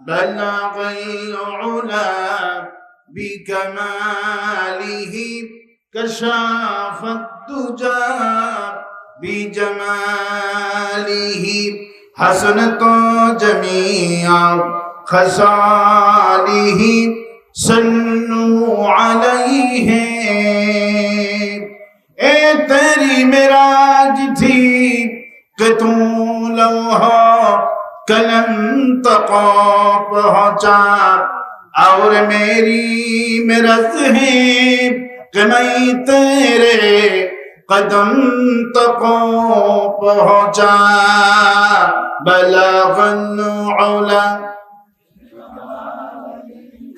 بلغ العلا بكماله كشاف الدجى بجماله حسنت جميع خصاله صلوا عليه اے تیری معراج تھی کہ تو لوحہ قلم تک پہنچا اور میری مرض ہے کہ میں تیرے قدم تک پہنچا بلغ العلا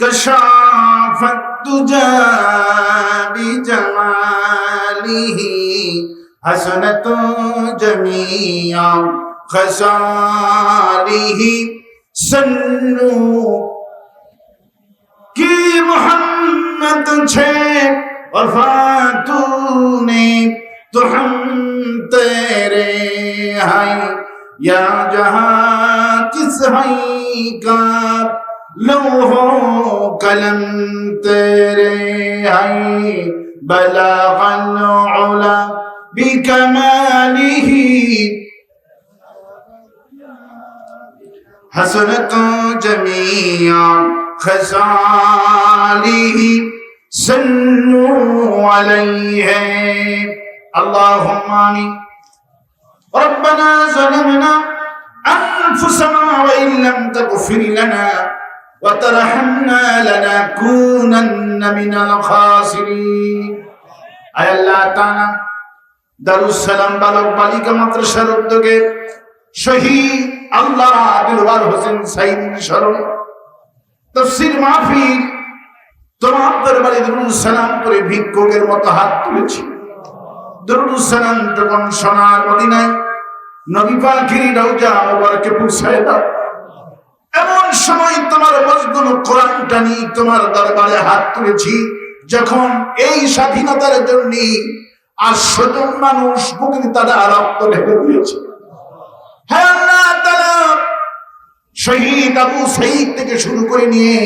کشاف الدجى بجماله حسنت جميع خصاله صلوا کی محمد چھے وفاتونے تو ہم تیرے ہیں یا جہاں کس ہے کا لوح و قلم تیرے ہیں بلغ العلا بکمالہ حسنت جميع خصاله صلوا عليه اللهم آمين ربنا ظلمنا أنفسنا وإن لم تغفر لنا وترحمنا لنكونن من الخاسرين أي الله تعالى দারুস সালাম বালক বালিকা মাদ্রাসার উদ্যোগে শহীদ আল্লামা দিলওয়ার হোসেন সাঈদীর স্মরণে তাফসীর মাহফিল তোমার দরবারে দরুদ সালাম করে ভিক্ষুকের মতো হাত তুলেছি। দরুদ সালাম যখন সোনার মদিনায় নবী পাকের রওজা মুবারকে পৌঁছায় দাও, এমন সময় তোমার মজগুন কোরআনটা নিয়ে তোমার দরবারে হাত তুলেছি যখন এই স্বাধীনতার জন্য 800 জন মানুষ বুকের তারা রক্ত ঢেলে দিয়েছে। হ্যাঁ আল্লাহ তাআলা শহীদ আবু সাঈদ থেকে শুরু করে নিয়ে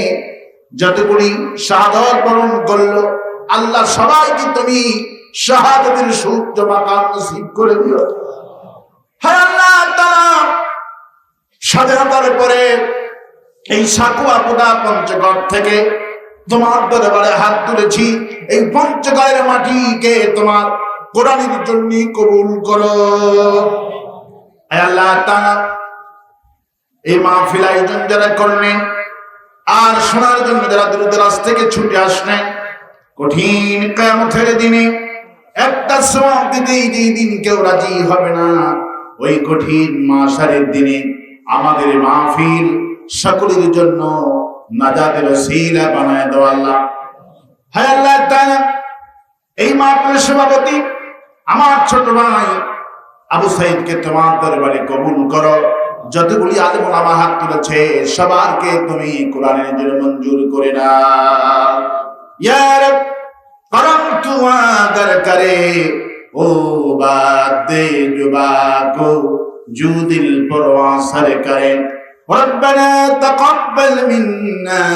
যতগুলি শাহাদাত বরণ করলো আল্লাহ সবাইকে তুমি শাহাদাতের সুউচ্চ মাকাম নসিব করে দিও। হ্যাঁ আল্লাহ তাআলা স্বাধীনতার পরে এই সাকুয়া পোদা পঞ্চগড় থেকে তোমার দরবারে হাত তুলেছি, এই পঞ্চগড়ের মাটিকে তোমার কোরআনের জন্য কবুল করো। আল্লাহ তাআলা এই মাহফিল আয়োজন যারা করলেন আর শোনার জন্য যারা দূরদরাজ থেকে ছুটে আসলেন, কঠিন কিয়ামতের দিনে একটা সওয়াব দিতে যেই দিন কেউ রাজি হবে না, ওই কঠিন মাহশারের দিনে আমাদের মাহফিল সকলের জন্য নাজাতের ওসিলা বানায় দাও আল্লাহ। হায় আল্লাহ তাআলা এই মাহফিলের সভাপতি আমার ছোট ভাই আবু সাঈদকে তোমার দরবারে কবুল করো। যতগুলি আলেম ওলামা হাত তুলেছে সবারকে তুমি কোরআনের জন্য মঞ্জুর করে নাও। ইয়া রব করম তু আদর করে ও বাদ দে জুবা কো জু দিল পরওয়া সর করে ربنا تقبل منا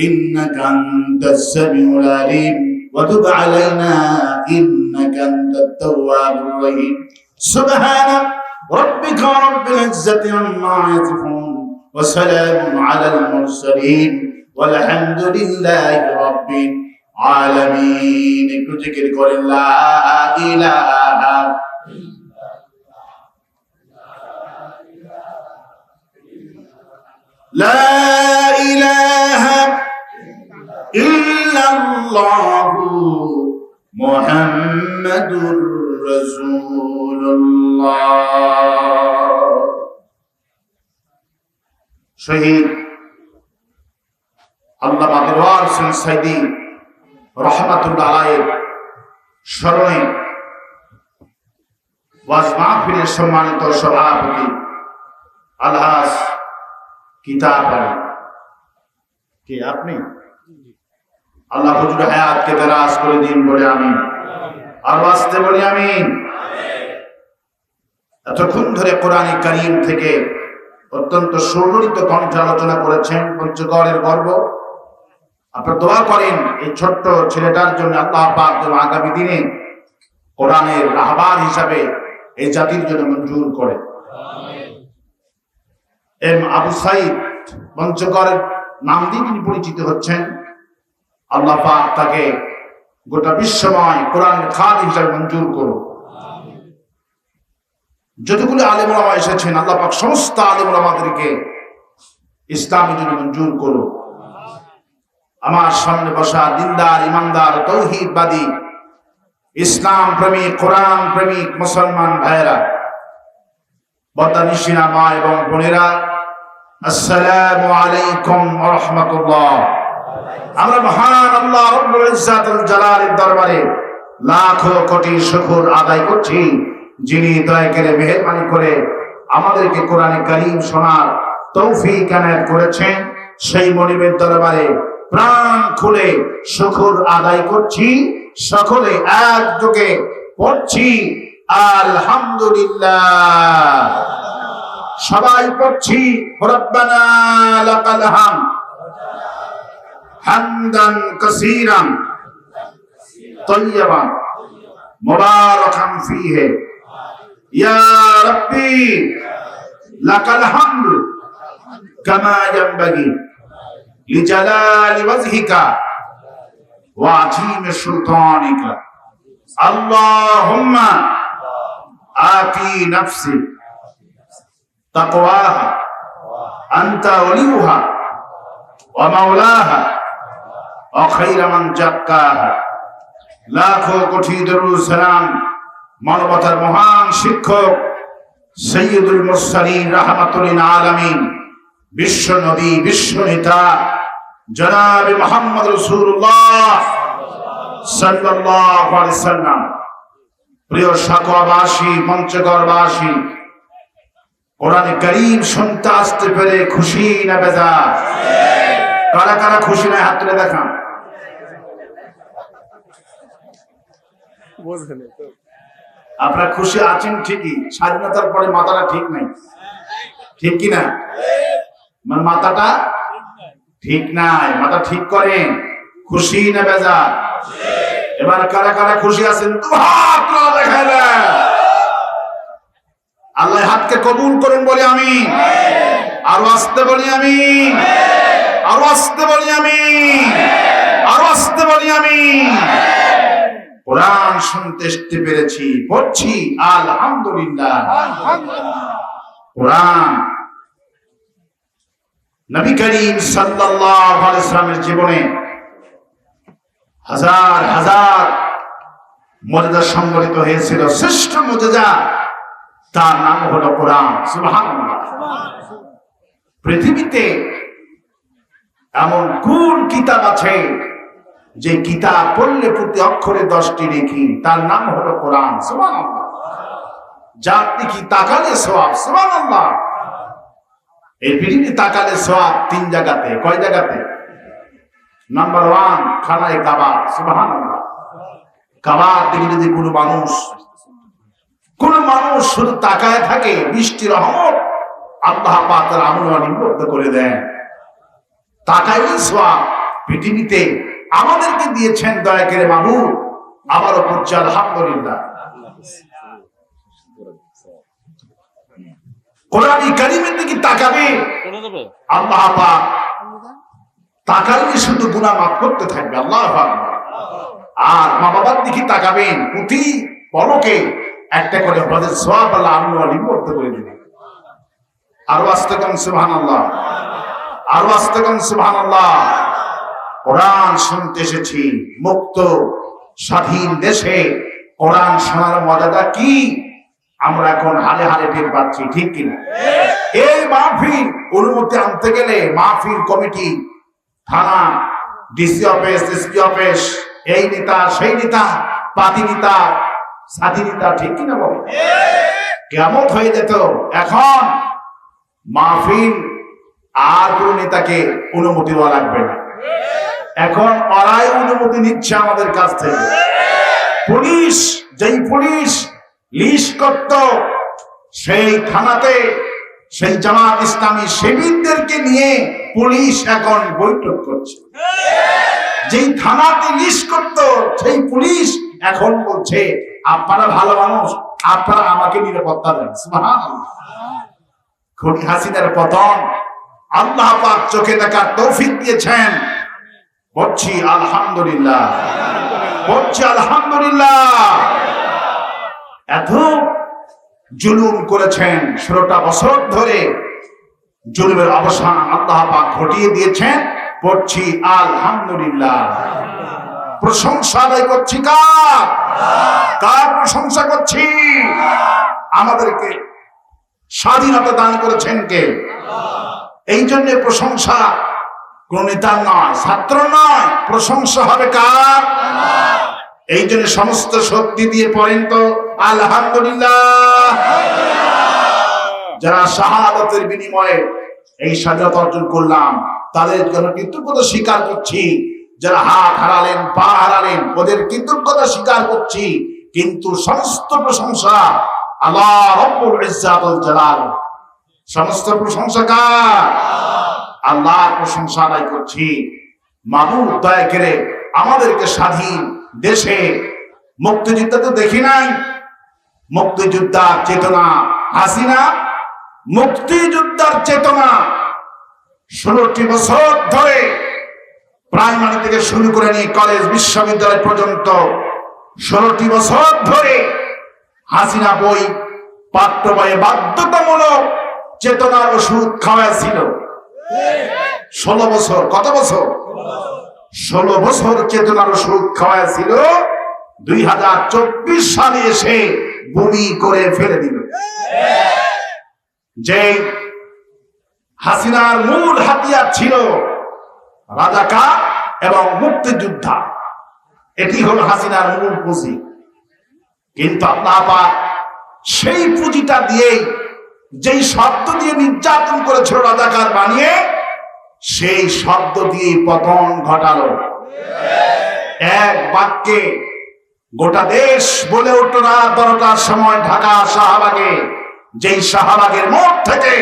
إنك أنت السميع العليم وتب علينا إنك أنت التواب الرحيم سبحان ربك رب العزة عما يصفون وسلام على المرسلين والحمد لله رب العالمين ذكر قول لا إله لا إله إلا الله محمد رسول الله শহীদ আল্লামা দিলওয়ার হোসেন সাঈদী রাহমাতুল্লাহ আলাইহি স্মরণে ওয়াজ মাহফিলের সম্মানিত সভাপতি আলহাজ কিতাব আলী কে আপনি আল্লাহ হুজুর হায়াতকে দারাজ করে দিন বলে আমিন। আর বাঁচতে বলি আমিন। এতক্ষণ ধরে কোরআনে কারীম থেকে অত্যন্ত সুললিত কণ্ঠে আলোচনা করেছেন পঞ্চগড়ের গর্ব। আপনারা দোয়া করেন এই ছোট্ট ছেলেটার জন্য, আল্লাহ পাক যেন আগামী দিনে কোরআনের রাহবার হিসাবে এই জাতির জন্য মঞ্জুর করে। এম আবু সাইদ পঞ্চগড়ের নাম দিয়ে তিনি পরিচিত হচ্ছেন। আল্লাহ পাক তাকে গোটা বিশ্বময় কোরআনের খাদিম হিসাবে মঞ্জুর করুন। যতগুলো আলেম ওলামা এসেছেন, আল্লাহ পাক সমস্ত আলেম ওলামাদেরকে ইসলামের জন্য মঞ্জুর করুন। আমার সামনে বসা দিনদার, ইমানদার, তৌহিদবাদী, ইসলাম প্রেমিক, কোরআন প্রেমিক মুসলমান ভাইয়েরা, বদানিশিনা মা এবং বোনেরা, আসসালামু আলাইকুম ওয়া রাহমাতুল্লাহ। আমরা মহান আল্লাহ রব্বুল ইজ্জাতুল জালালের দরবারে লাখো কোটি শুকর আদায় করছি, যিনি দয়া করে মেহেরবানি করে আমাদেরকে কোরআনে কারীম শোনার তৌফিক এনায়েত করেছেন। সেই মনিবের দরবারে প্রাণ খুলে শুকর আদায় করছি। সকলে একযোগে পড়ছি আলহামদুলিল্লাহ। সবাই পড়ছি রব্বানা লাকাল হামদ হামদান কাসীরান তাইয়্যিবান মুবারাকান ফীহি ইয়া রাব্বি লাকাল হামদ কামা ইয়ানবাগি লিজালালি ওয়াজহিকা ওয়া আযীমি সুলতানিকা। আল্লাহুম্মা আতি নাফসি তাকওয়াহা আনতা ওয়ালিয়ুহা ওয়া মাওলাহা ওয়া খায়রা মান যাক্কাহা। লাখো কোটি দরুদ সালাম মানবতার মহান শিক্ষক সাইয়্যিদুল মুরসালিন রাহমাতুল লিল আলামিন, বিশ্ব নবী, বিশ্ব নেতা জনাবে মুহাম্মদ রাসূলুল্লাহ সাল্লাল্লাহু আলাইহি সাল্লাম। প্রিয় সাকোয়াবাসী, পঞ্চগড়বাসী, কোরআনে কারীম শুনতে আসতে পেরে খুশি না বেজার? কারা কারা খুশি না হাত তুলে দেখান। আপনারা খুশি আছেন ঠিকই, স্বাধীনতার পরে মাথাটা ঠিক নাই, ঠিক কিনা? মানে মাথাটা ঠিক নাই, মাথা ঠিক করেন। খুশি না বেজার? এবার কারা কারা খুশি আছেন দেখাইলেন। আল্লাহ হাতকে কবুল করুন বলি আমি, আরো আসতে বলি আমি, আরো আসতে বলি আমি, আরো আসতে বলি আমি। কোরআন শুনতে আসতে পেরেছি, পড়ছি আলহামদুলিল্লাহ। কোরআন নবী করিম সাল্লাল্লাহু আলাইহি ওয়াসাল্লামের জীবনে হাজার হাজার মুজিজা সংঘটিত হয়েছিল। শ্রেষ্ঠ মুজিজা, তার নাম হলো কোরআন। সুবহানাল্লাহ। পৃথিবীতে এমন কোন কিতাব আছে যে কিতাব পড়লে প্রতি অক্ষরে 10টি নেকি? তার নাম হলো কোরআন। সুবহানাল্লাহ। যার দিকে তাকালে সওয়াব। সুবহানাল্লাহ। এই পৃথিবীতে তাকালে সওয়াব 3 জায়গাতে। কয় জায়গাতে? নাম্বার 1 খানায় কাবা। সুবহানাল্লাহ। কাবার দিকে যদি কোনো মানুষ শুধু তাকায় থাকে, বৃষ্টি রহমত আল্লাহ পাক তার আমল নিবদ্ধ করে দেন। তাকাইলে সওয়াব। পৃথিবীতে আমাদেরকে দিয়েছেন দয়া করে মাবুদ, আবারও পড়ছি আলহামদুলিল্লাহ। কোরআন কারীমের দিকে তাকাবে আল্লাহ পাক, তাকাইলে শুধু গুনাহ মাফ করতে থাকবে। আল্লাহু আকবার। আর মা বাবার দিকে তাকাবেন, প্রতি পলকে একটা করে হজের সওয়াব আল্লাহ নিবদ্ধ করে দিবেন। আরো আস্তে কোন সুবহানাল্লাহ, আরো আস্তে কোন সুবহানাল্লাহ। কোরআন শুনতে এসেছি মুক্ত স্বাধীন দেশে। কোরআন শোনার মজাটা কি আমরা এখন হারে হারে টের পাচ্ছি, ঠিক কিনা? এই মাহফিল অনুমতি আনতে গেলে মাহফিল কমিটি, থানা, ডিসি অফিস, এসপি অফিস, এই নেতা সেই নেতা, পাতি নেতা, সাথী নেতা, ঠিক কিনা বলে? কিয়ামত হয়ে যেত। এখন মাহফিল আর কোন নেতাকে অনুমতি দেওয়া লাগবে না। এখন ওরাই অনুমতি নিচ্ছে আমাদের কাছ থেকে। পুলিশ, যেই পুলিশ লিস্ট করত সেই থানাতে সেই জামাত ইসলামী শিবিরদেরকে নিয়ে পুলিশ এখন বৈঠক করছে। যেই থানাতে লিস্ট করতো সেই পুলিশ এখন বলছে আপনারা ভালো মানুষ, আপনারা আমাকে নিরাপত্তা দেন। সুবহানাল্লাহ। খুনি হাসিনার পতন আল্লাহ পাক চোখে দেখার তৌফিক দিয়েছেন। বলছি আলহামদুলিল্লাহ, বলছি আলহামদুলিল্লাহ। এত জুলুম করেছেন, 16টা বছর ধরে জুলুমের অবসান আল্লাহ পাক ঘটিয়ে দিয়েছেন। পড়ছি আলহামদুলিল্লাহ। প্রশংসা আদায় করছি কার? কার প্রশংসা করছি? আমাদেরকে স্বাধীনতা দান করেছেন কে? এই জন্য প্রশংসা কোন নেতার নয়, ছাত্র নয়, প্রশংসা হবে কার? এই জন্য সমস্ত শক্তি দিয়ে পড়েন তো আলহামদুলিল্লাহ। যারা শাহাদাতের বিনিময়ে এই স্বাধীনতা অর্জন করলাম তাদের জন্য কৃতজ্ঞতা স্বীকার করছি। যারা হাত হারালেন, পা হারালেন, ওদের কৃতজ্ঞতা স্বীকার করছি। কিন্তু সমস্ত প্রশংসা আল্লাহ রব্বুল ইজ্জাত ওয়াল জালাল। সমস্ত প্রশংসা কার? আল্লাহর প্রশংসা আদায় করছি। মাবুদ দয়া করে আমাদেরকে স্বাধীন দেশে মুক্তিযুদ্ধ তো দেখি নাই, মুক্তিযোদ্ধার চেতনা হাসিনা, মুক্তিযোদ্ধার চেতনা 16টি বছর ধরে প্রাইমারি থেকে শুরু করে নিয়ে কলেজ বিশ্ববিদ্যালয় পর্যন্ত 16টি বছর ধরে হাসিনা বই পাঠ্য বইয়ে বাধ্যতামূলক চেতনার ওষুধ খাওয়াইছিল। 16 বছর। কত বছর? 16 বছর চেতনার ওষুধ খাওয়াইছিল। 2024 সালে এসে বমি করে ফেলে দিল। যে হাসিনার মূল হাতিয়ার ছিল রাজাকার এবং মুক্তিযোদ্ধা, এটি হলো হাসিনার মূল পুঁজি। কিন্তু আল্লাহ পাক সেই পুঁজিটা দিয়েই, যেই শব্দ দিয়ে নির্যাতন করেছিল রাজাকার বানিয়ে, সেই শব্দ দিয়ে পতন ঘটালো। এক বাক্যে গোটা দেশ বলে উঠল রাত 12টার সময় ঢাকা শাহবাগে, যেই শাহবাগের মোড় থেকে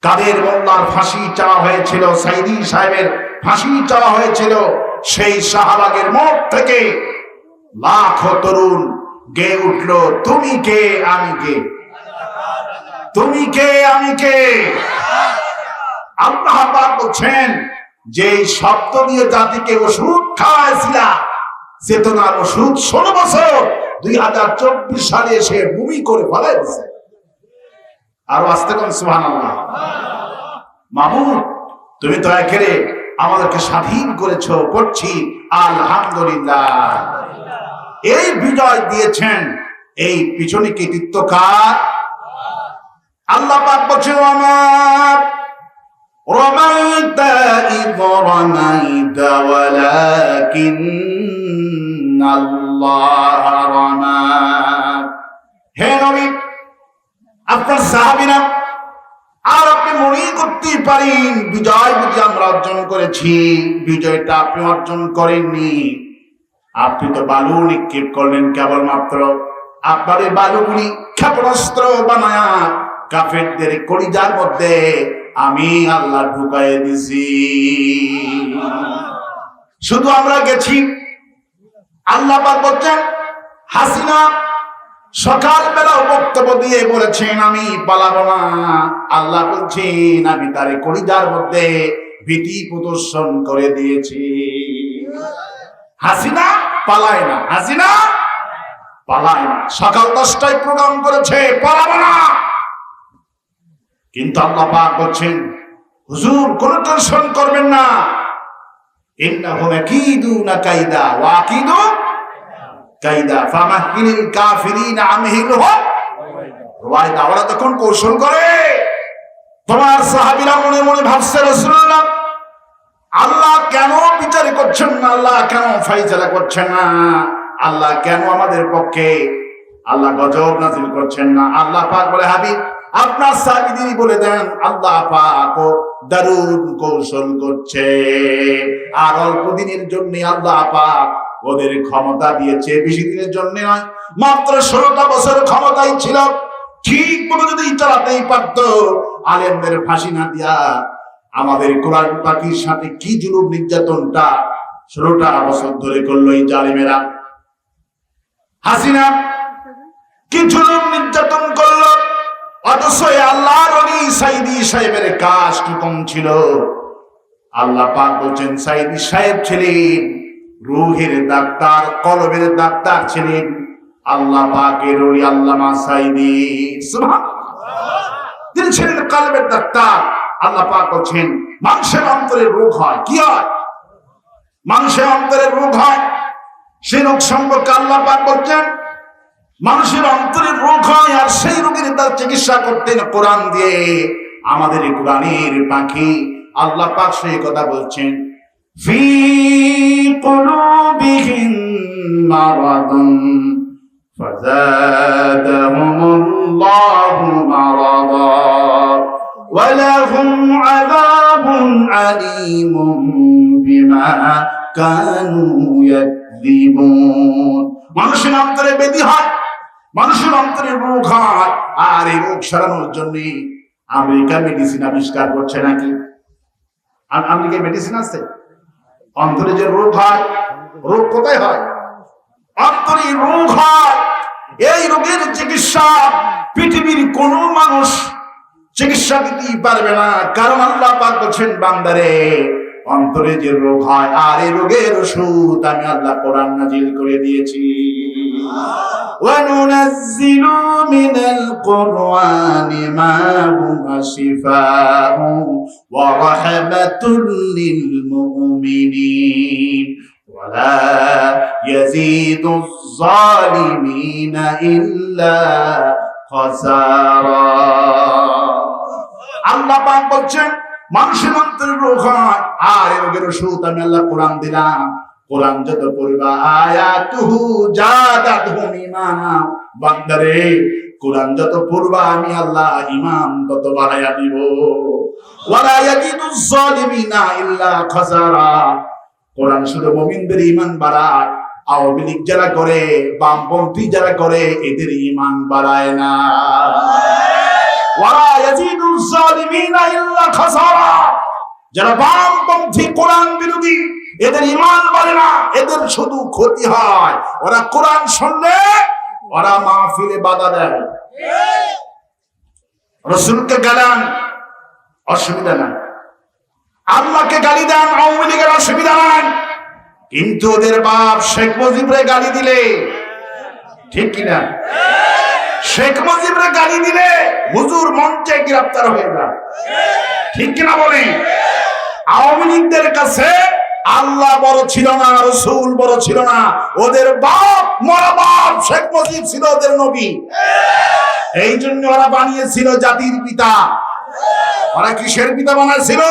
কাদের মোল্লার ফাঁসি চাওয়া হয়েছিল, সাইদি সাহেবের ফাঁসি চাওয়া হয়েছিল, সেই শাহবাগের মোড় থেকে লাখো তরুণ গেয়ে উঠল তুমি কে আমি কে, তুমি কে আমি কে। আল্লাহ পাক বলছেন যে শব্দ দিয়ে জাতিকে ওষুধ খাওয়াইছিলা, চেতনার ওষুধ 16 বছর 2024 সালে এসে বমি করে ফেলাই দিয়েছে। আরো আসতে কোন সুবহানাল্লাহ। মাহমুদ তুমি দয়া করে আমাদেরকে স্বাধীন করেছো, পড়ছি আলহামদুলিল্লাহ। এই বিজয় দিয়েছেন, এই পিছনে কৃতিত্ব কার? আল্লাহ পাক বলেন আমার রমাইতা ইয রমাইতা ওয়ালাকিন্নাল্লাহ রামা। হে নবী, আপনার সাহাবীরা আর আপনি মনে করতে পারেন বিজয় বুঝি আমরা অর্জন করেছি, বিজয়টা আপনি অর্জন করেননি। আপনি তো বালু নিক্ষেপ করলেন কেবলমাত্র। আপনার এই বালুগুলি ক্ষেপণাস্ত্র বানায়া কাফেরদের কলিজার মধ্যে আমি আল্লাহ ঢুকাই দিছি। শুধু আমরা গেছি। আল্লাহ পাক বলেন হাসিনা সকালবেলা বক্তব্য দিয়ে বলেছেন আমি পালাবো না। আল্লাহ বলছেন আমি তার কলিজার মধ্যে ভীতি প্রদর্শন করে দিয়েছি। হাসিনা পালায় না, হাসিনা পালায় না। সকাল 10টায় প্রোগ্রাম করেছে পালাবো না, কিন্তু আল্লাহ পাক বলছেন হুজুর কোনো টেনশন করবেন না, ইন্নাহুম ইয়াকিদুনা কাইদা ওয়া আকিদু কাইদা ফামাহিলিল কাফিরিনা আমহিলহুম রওয়াইদা। ওরা তখন কৌশল করে। তোমার সাহাবীরা মনে মনে ভাবছে রাসূলুল্লাহ আল্লাহ কেন বিচার করছেন না, আল্লাহ কেন ফাইসালা করছেন না, আল্লাহ কেন আমাদের পক্ষে আল্লাহ গজব নাযিল করছেন না। আল্লাহ পাক বলে হাবিব আপনার সাহাবীদের বলে দেন আল্লাহ পাক দারুণ কৌশল করছে, আর অল্প দিনের জন্য আল্লাহ পাক ওদের ক্ষমতা দিয়েছে, বেশি দিনের জন্য নয়। মাত্র 16টা বছর ক্ষমতায় ছিল, ঠিক মতো যদি চালাতেই পারতো, আলেমদের ফাঁসি না দিয়া আমাদের কোরআন পাখির সাথে কি জুলুম নির্যাতনটা 16টা বছর ধরে করলো এই জালিমেরা। হাসিনা কি জুলুম নির্যাতন করলো, অথচ আল্লাহর ওলি সাইদি সাহেবের কাজ কি কম ছিল? আল্লাহ পাক বলছেন সাইদি সাহেব ছিলেন রূহের ডাক্তার, কলবের ডাক্তার ছিলেন আল্লাহ পাকের ওলি আল্লামা সাইদি। সুবহানাল্লাহ, তিনি ছিলেন কলবের ডাক্তার। আল্লাহ পাক বলছেন মানুষের অন্তরে রোগ হয়, কি হয়? মানুষের অন্তরে রোগ হয়। সেই রোগ সম্পর্কে আল্লাহ পাক বলছেন মানুষের অন্তরে রোগ হয়, আর সেই রোগের তার চিকিৎসা করতেন কোরআন দিয়ে। আমাদের কোরআনের পাখি আল্লাহ পাক সেই কথা বলছেন, ফি কুলুবিহিম মারাদুন ফাযাদাহুমুল্লাহু মারাদা ওয়া লাহুম আযাবুন আলীমুন বিমা কানু ইয়াকযিবুন। মানুষের অন্তরে ব্যাধি হয়, মানুষের অন্তরে রোগ হয়, আর এই রোগ সারানোর জন্য আমেরিকা মেডিসিন আবিষ্কার করছে নাকি? আমেরিকা মেডিসিন আছে? অন্তরে যে রোগ হয়, রোগ কোথায় হয়? অন্তরে রোগ হয়। এই রোগের চিকিৎসা পৃথিবীর কোন মানুষ চিকিৎসা দিতেই পারবে না, কারণ আল্লাহ পাক বলছেন বান্দারে অন্তরে যে রোগ হয়, আর এই রোগের ওষুধ আমি আল্লাহ কোরআন নাজিল করে দিয়েছি। وَنُنَزِّلُ مِنَ الْقُرْآنِ مَا هُوَ شِفَاءٌ وَرَحْمَةٌ لِّلْمُؤْمِنِينَ وَلَا يَزِيدُ الظَّالِمِينَ إِلَّا خَسَارًا। আল্লাহ পাক বলছেন মানুষের অন্তরে রোগ হয়, আর এই রোগের ওষুধ আমি আল্লাহ কোরআন দিলাম। কোরআন যত পড়বা আয়াতুহু জাদাতুহুম ঈমানা, বান্দারে কোরআন যত পড়বা আমি আল্লাহ ঈমান তত বাড়ায়া দিব। ওয়ালা ইয়াজিদুজ জালিমিনা ইল্লা খাসারা, কোরআন শুধু মুমিনদের ঈমান বাড়ায়, আওয়ামী লীগ যারা করে, বামপন্থী যারা করে, এদের ঈমান বাড়ায় না। ওয়ালা ইয়াজিদুজ জালিমিনা ইল্লা খাসারা, যারা বামপন্থী কোরআন বিরোধী, এদের ঈমান বাড়ে না, এদের শুধু ক্ষতি হয়। ওরা কোরআন শুনলে ওরা মাহফিলে বাধা দেয়, রাসূলকে গালান, অসুবিধা নাই। আল্লাহকে গালি দেন, আওয়ামী লীগের অসুবিধা নাই, কিন্তু ওদের বাপ শেখ মুজিবরে গালি দিলে, ঠিক কিনা? শেখ মুজিবরে গালি দিলে হুজুর মঞ্চে গ্রেফতার হয়ে যায়, ঠিক কিনা বলেন? আওয়ামী লীগদের কাছে আল্লাহ বড় ছিল না, রাসূল বড় ছিল না, ওদের বাপ মরা বাপ শেখ মুজিব ছিল ওদের নবী। এই জন্য ওরা বানিয়েছিল জাতির পিতা। ওরা কিসের পিতা বানাইছিল?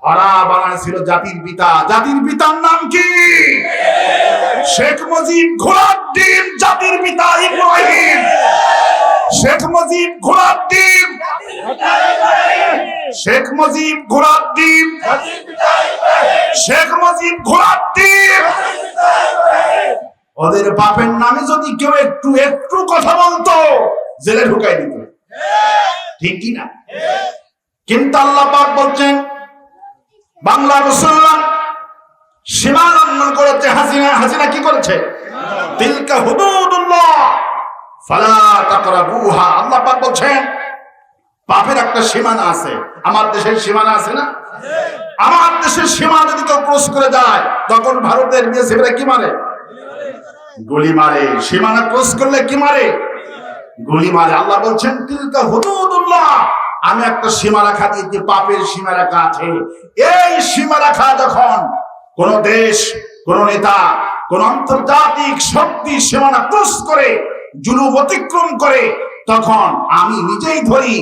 ওরা বানাইছিল জাতির পিতা। জাতির পিতার নাম কি? শেখ মুজিব ঘোড়ার ডিম, জাতির পিতা ইব্রাহিম। শেখ মুজিব ঘোড়ার ডিম, শেখ মুজিব ঘোড়ার ডিম, শেখ মুজিব ঘোড়ার ডিম। ওদের বাপের নামে যদি কেউ একটু একটু কথা বলতো জেলে ঢুকাই দিত, ঠিক কি না? কিন্তু আল্লাহ পাক বলছেন বাংলা রাসূলুল্লাহ সীমা লঙ্ঘন করেছে। হাসিনা কি করেছে? তিলকা হুদুদুল্লাহ ফালা তাকরাবুহা। আল্লাহ পাক বলছেন পাপের একটা সীমানা আছে। আমার দেশের সীমানা আছে না? আমার দেশের সীমা যদি কেউ ক্রস করে যায়, তখন ভারতের বিএসএফরা কি মারে? গুলি মারে। সীমানা ক্রস করলে কি মারে? গুলি মারে। আল্লাহ বলছেন তিলকা হুদুদুল্লাহ, আমি একটা সীমা রেখা দিয়েছি, পাপের সীমা রেখা আছে। এই সীমা রেখা যখন কোন দেশ, কোন নেতা, কোন আন্তর্জাতিক শক্তি সীমানা ক্রস করে, জুলুম অতিক্রম করে, তখন আমি নিজেই ধরি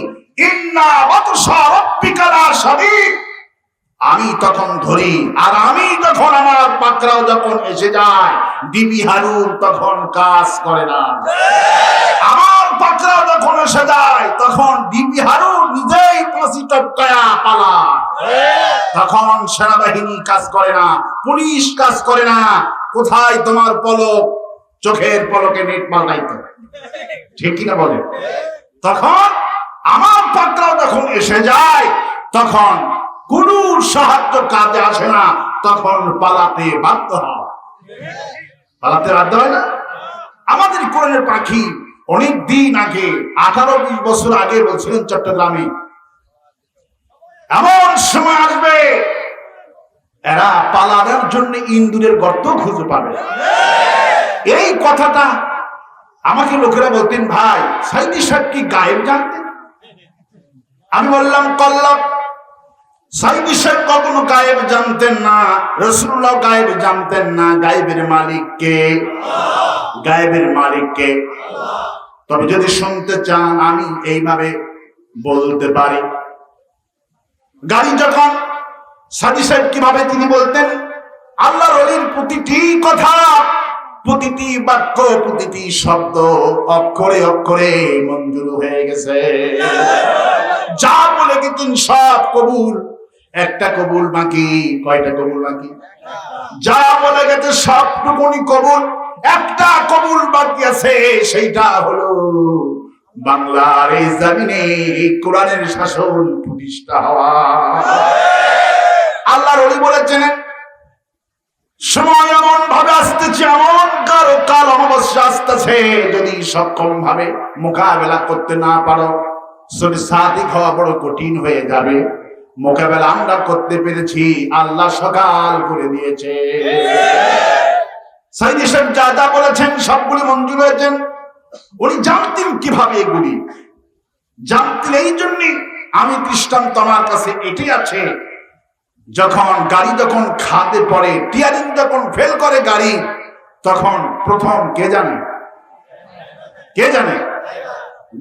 ইন্না বাতশা রাব্বিকা লাশাদীদ, আমি তখন ধরি। আর আমি যখন আমার পাকড়াও যখন এসে যায়, বিবি হারুন তখন কাজ করে না। আমার পাকড়াও যখন এসে যায়, তখন বিবি হারুন নিজেই ফাঁসি টপকায়া পালায়। তখন সেনাবাহিনী কাজ করে না, পুলিশ কাজ করে না। কোথায় তোমার পলক? চোখের পলকে নেট পাল্টাইতে। ঠিক কিনা বলে? তখন আমার পাকড়াও যখন এসে যায় তখন কোন সাহায্য কাজে আসে না, তখন পালাতে বাধ্য হয়। পালাতে বাধ্য হয় না? আমাদের কোরআনের পাখি অনেক দিন আগে 18-20 বছর আগে বলছিলেন চট্টগ্রামে এমন সময় আসবে এরা পালানোর জন্য ইন্দুরের গর্ত খুঁজে পাবে। এই কথাটা আমাকে লোকেরা বলতেন, ভাই সাইদি সাহেব কি গায়েব জানতেন? আমি বললাম কল্লাপ, সাইদি সাহেব কখনো গায়েব জানতেন না, রাসূলুল্লাহ গায়েব জানতেন না। গায়েবের মালিক কে? গায়েবের মালিক কে? তবে যদি শুনতে চান আমি এইভাবে বলতে পারি। গাড়ি যখন সাইদি সাহেব কিভাবে তিনি বলতেন, আল্লাহর ওলির প্রতিটি কথা, প্রতিটি বাক্য, প্রতিটি শব্দ অক্ষরে অক্ষরে মঞ্জুর হয়ে গেছে। যা বলে গেছেন সব কবুল, একটা কবুল বাকি। কয়টা কবুল বাকি? যা বলে গেছে সবটুকুনি কবুল, একটা কবুল বাকি আছে, সেইটা হলো বাংলার এই জমিনে কোরআনের শাসন প্রতিষ্ঠা হওয়া। আল্লাহর ওলি বলেছেন সময় এমন ভাবে আসতেছে, এমন কারো কাল অমাবস্যা আসতেছে, যদি সক্ষম ভাবে মোকাবেলা করতে না পারো সাদিক হওয়া বড় কঠিন হয়ে যাবে। মোকাবেলা আমরা করতে পেরেছি, আল্লাহ সকাল করে দিয়েছে। সাইদি সাহেব যা যা বলেছেন সবগুলি মঞ্জুর হয়েছেন। উনি জানতেন কিভাবে এগুলি জানতেন। এই জন্য আমি দৃষ্টান্ত আমার কাছে এটাই আছে, যখন গাড়ি যখন খাদে পড়ে, টিয়ারিং যখন ফেল করে গাড়ি, তখন প্রথম কে জানে? কে জানে?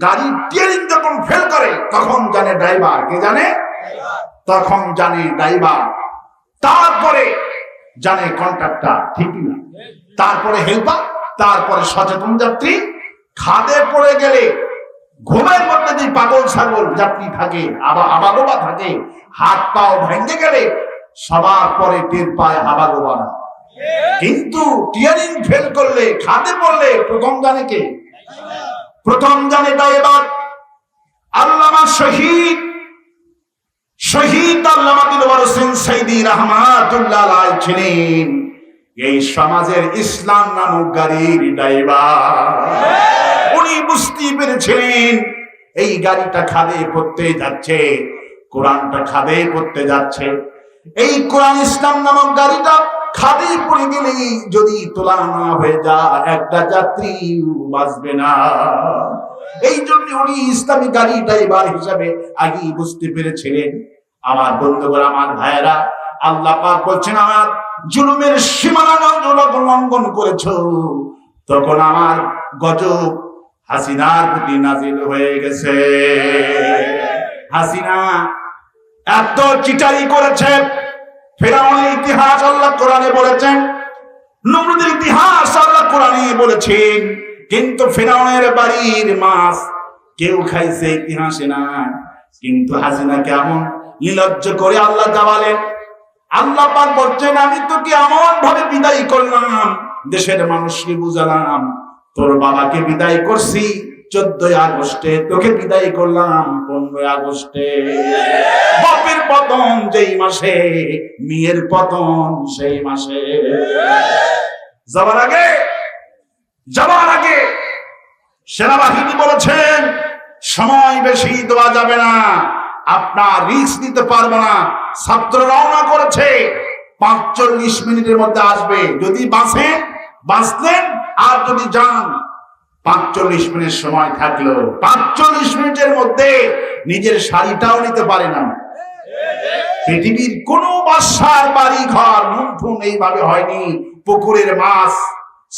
গাড়ি টিয়ারিং যখন ফেল করে তখন জানে ড্রাইভার। কে জানে? তখন জানে ড্রাইভার, তারপরে জানে কন্ট্রাক্টর। ঠিক না? তারপরে হেল্পার, তারপরে সচেতন যাত্রী। খাদে পড়ে গেলে ঘুমের মধ্যে যে পাগল ছাগল যাত্রী থাকে, আবাগোবা থাকে, হাত পাও ভেঙে গেলে সবার পরে টের পায় আবাগোবারা। কিন্তু টিয়ারিং ফেল করলে, খাদে পড়লে প্রথম জানে কে? প্রথম জানে ড্রাইভার। আল্লামা শহীদ আল্লামা দিলওয়ার হোসেন সাইদি রাহমাতুল্লাহ আলাইহি ছিলেন এই সমাজের ইসলাম নামক গাড়ির ড্রাইভার। উনি বুঝতে পেরেছিলেন এই গাড়িটা খাদে পড়তে যাচ্ছে, কোরআনটা খাদে পড়তে যাচ্ছে। এই কোরআন ইসলাম নামক গাড়িটা খাদে পড়ে গেলে যদি তোলা না হয়ে যায় একটা যাত্রী বাঁচবে না। এই জন্য উনি ইসলামী গাড়ি ড্রাইভার হিসাবে আগেই বুঝতে পেরেছিলেন। আমার বন্ধুগণ, আমার ভাইয়েরা, আল্লাহ পাক বলছেন আমার জুলুমের সীমানা লঙ্ঘন করেছো, তখন আমার গজব হাসিনার প্রতি নাজিল হয়ে গেছে। হাসিনা এত চিটারি করেছে, ফেরাউনের ইতিহাস আল্লাহ কোরআনে বলেছেন, নমরুদের ইতিহাস আল্লাহ কোরআনে বলেছেন, কিন্তু ফেরাউনের বাড়ির মাছ কেউ খাইছে ইতিহাসে না। কিন্তু হাসিনা কেমন নির্লজ্জ করে আল্লাহ জানালেন। আল্লাহ পাক বলছেন আমি তোকে এমন ভাবে বিদায় করলাম, দেশের মানুষকে বুঝালাম তোর বাবাকে বিদায় করছি 14 আগস্টে, তোকে বিদায় করলাম 15 আগস্টে। বাপের পতন যেই মাসে, মেয়ের পতন সেই মাসে। যাবার আগে সেনাবাহিনী বলেছেন সময় বেশি দেওয়া যাবে না, আপনার রিস্ক নিতে পারবো না। ছাত্র রওনা করেছে, 45 মিনিটের মধ্যে আসবে। যদি বাঁচলেন, আর যদি যান 45 মিনিট সময় থাকলো। 45 মিনিটের মধ্যে নিজের শাড়িটাও নিতে পারে না। পৃথিবীর কোন বাদশার বাড়ি ঘর মুঠুন এইভাবে হয়নি। পুকুরের মাছ,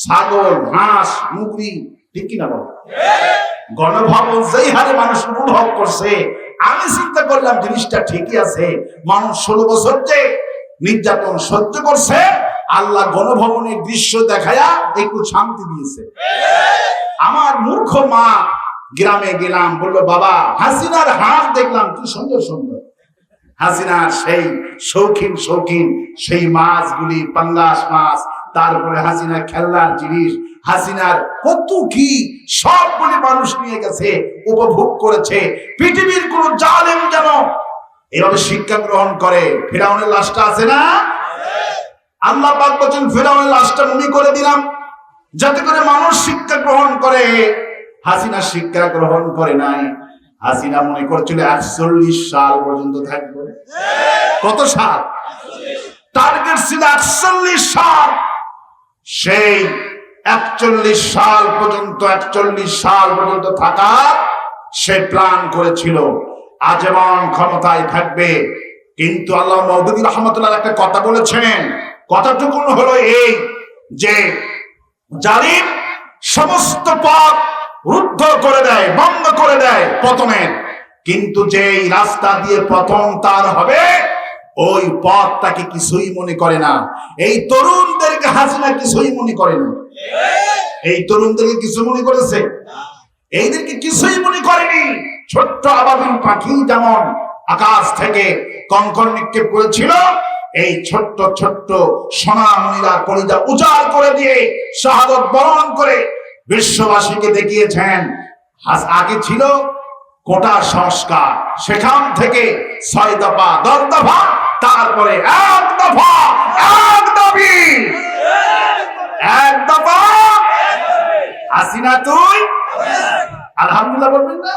ছাগল, হাঁস, মুরগি, ঠিক কিনা বল? গণভবন যেই হারে মানুষ অনুভব করছে, আমি চিন্তা করলাম জিনিসটা ঠিকই আছে। মানুষ 16 বছর যে নির্যাতন সহ্য করছে, আল্লাহ গণভবনের দৃশ্য দেখায়া একটু শান্তি দিয়েছে। আমার মূর্খ মা গ্রামে গেলাম, বললো বাবা হাসিনার হাঁস দেখলাম, কি সুন্দর সুন্দর। হাসিনার সেই শৌখিন সেই মাছগুলি, পাঙ্গাস মাছ, তারপরে হাসিনার খেলনার জিনিস, হাসিনার কত কি সবগুলি মানুষ নিয়ে গেছে, উপভোগ করেছে। পৃথিবীর কোন জালেম যেন এভাবে শিক্ষা গ্রহণ করে। ফিরাউনের লাশটা আছে না? আল্লাহ পাক বলেন ফিরাউনের লাশটা মমি করে দিলাম যাতে করে মানুষ শিক্ষা গ্রহণ করে। হাসিনা শিক্ষা গ্রহণ করে নাই। হাসিনা মনে করেছিল ৪১ সাল পর্যন্ত থাকবে। কত সাল? টার্গেট ছিল ৪১ সাল। সেই ৪১ সাল পর্যন্ত থাকার সে প্ল্যান করেছিল, আজীবন ক্ষমতায় থাকবে। কিন্তু আল্লাহ মওদুদী রহমাতুল্লাহ একটা কথা বলেছেন, কথাটুকু হলো এই যে জালিম সমস্ত পথ রুদ্ধ করে দেয়, বন্ধ করে দেয় পতনের, কিন্তু যেই রাস্তা দিয়ে পতন তার হবে ওই পথ তাকে কিছুই মনে করে না। এই তরুণদেরকে হাসিনা কিছুই মনে করে না। এই তরুণদেরকে কিছু মনে করেছে? এইদেরকে কিছুই মনে করেনি। ছোট্ট আবাবিল পাখি যেমন আকাশ থেকে কঙ্কর নিক্ষেপ করেছিল, এই ছোট্ট ছোট্ট সোনামণিরা কলিজা উজাড় করে দিয়ে শাহাদত বরণ করে বিশ্ববাসীকে দেখিয়েছেন। আগে ছিল কোটা সংস্কার, সেখান থেকে ৬ দফা ১০ দফা, তারপরে ১ দফা ১ দাবি ১ দফা। হাসিনা তুই আলহামদুলিল্লাহ বলবেন না?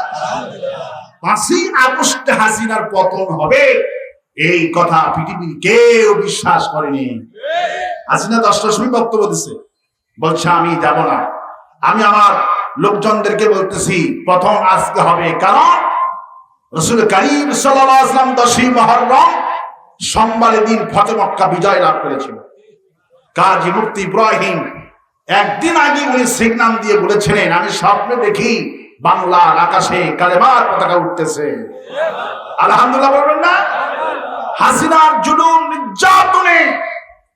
৫ই আগস্ট হাসিনার পতন হবে, এই কথা পৃথিবীর কেউ বিশ্বাস করেনি। হাসিনা ১০টার সময় বক্তব্য দিচ্ছে, বলছে আমি যাব না। আমি আমার লোকজনদেরকে বলতেছি প্রথম আজকে হবে, কারণ রাসূল কারীম সাল্লাল্লাহু আলাইহি ওয়াসাল্লাম ১০ই মুহররম সোমবারের দিন ফতে মক্কা বিজয় লাভ করেছিল। কাজী মুফতি ইব্রাহিম একদিন আগে উনি সিগনাল দিয়ে বলেছিলেন, আমি স্বপ্নে দেখি বাংলার আকাশে কালেমার পতাকা উঠতেছে। আলহামদুলিল্লাহ বলবেন না? হাসিনার জুলুম নির্যাতনে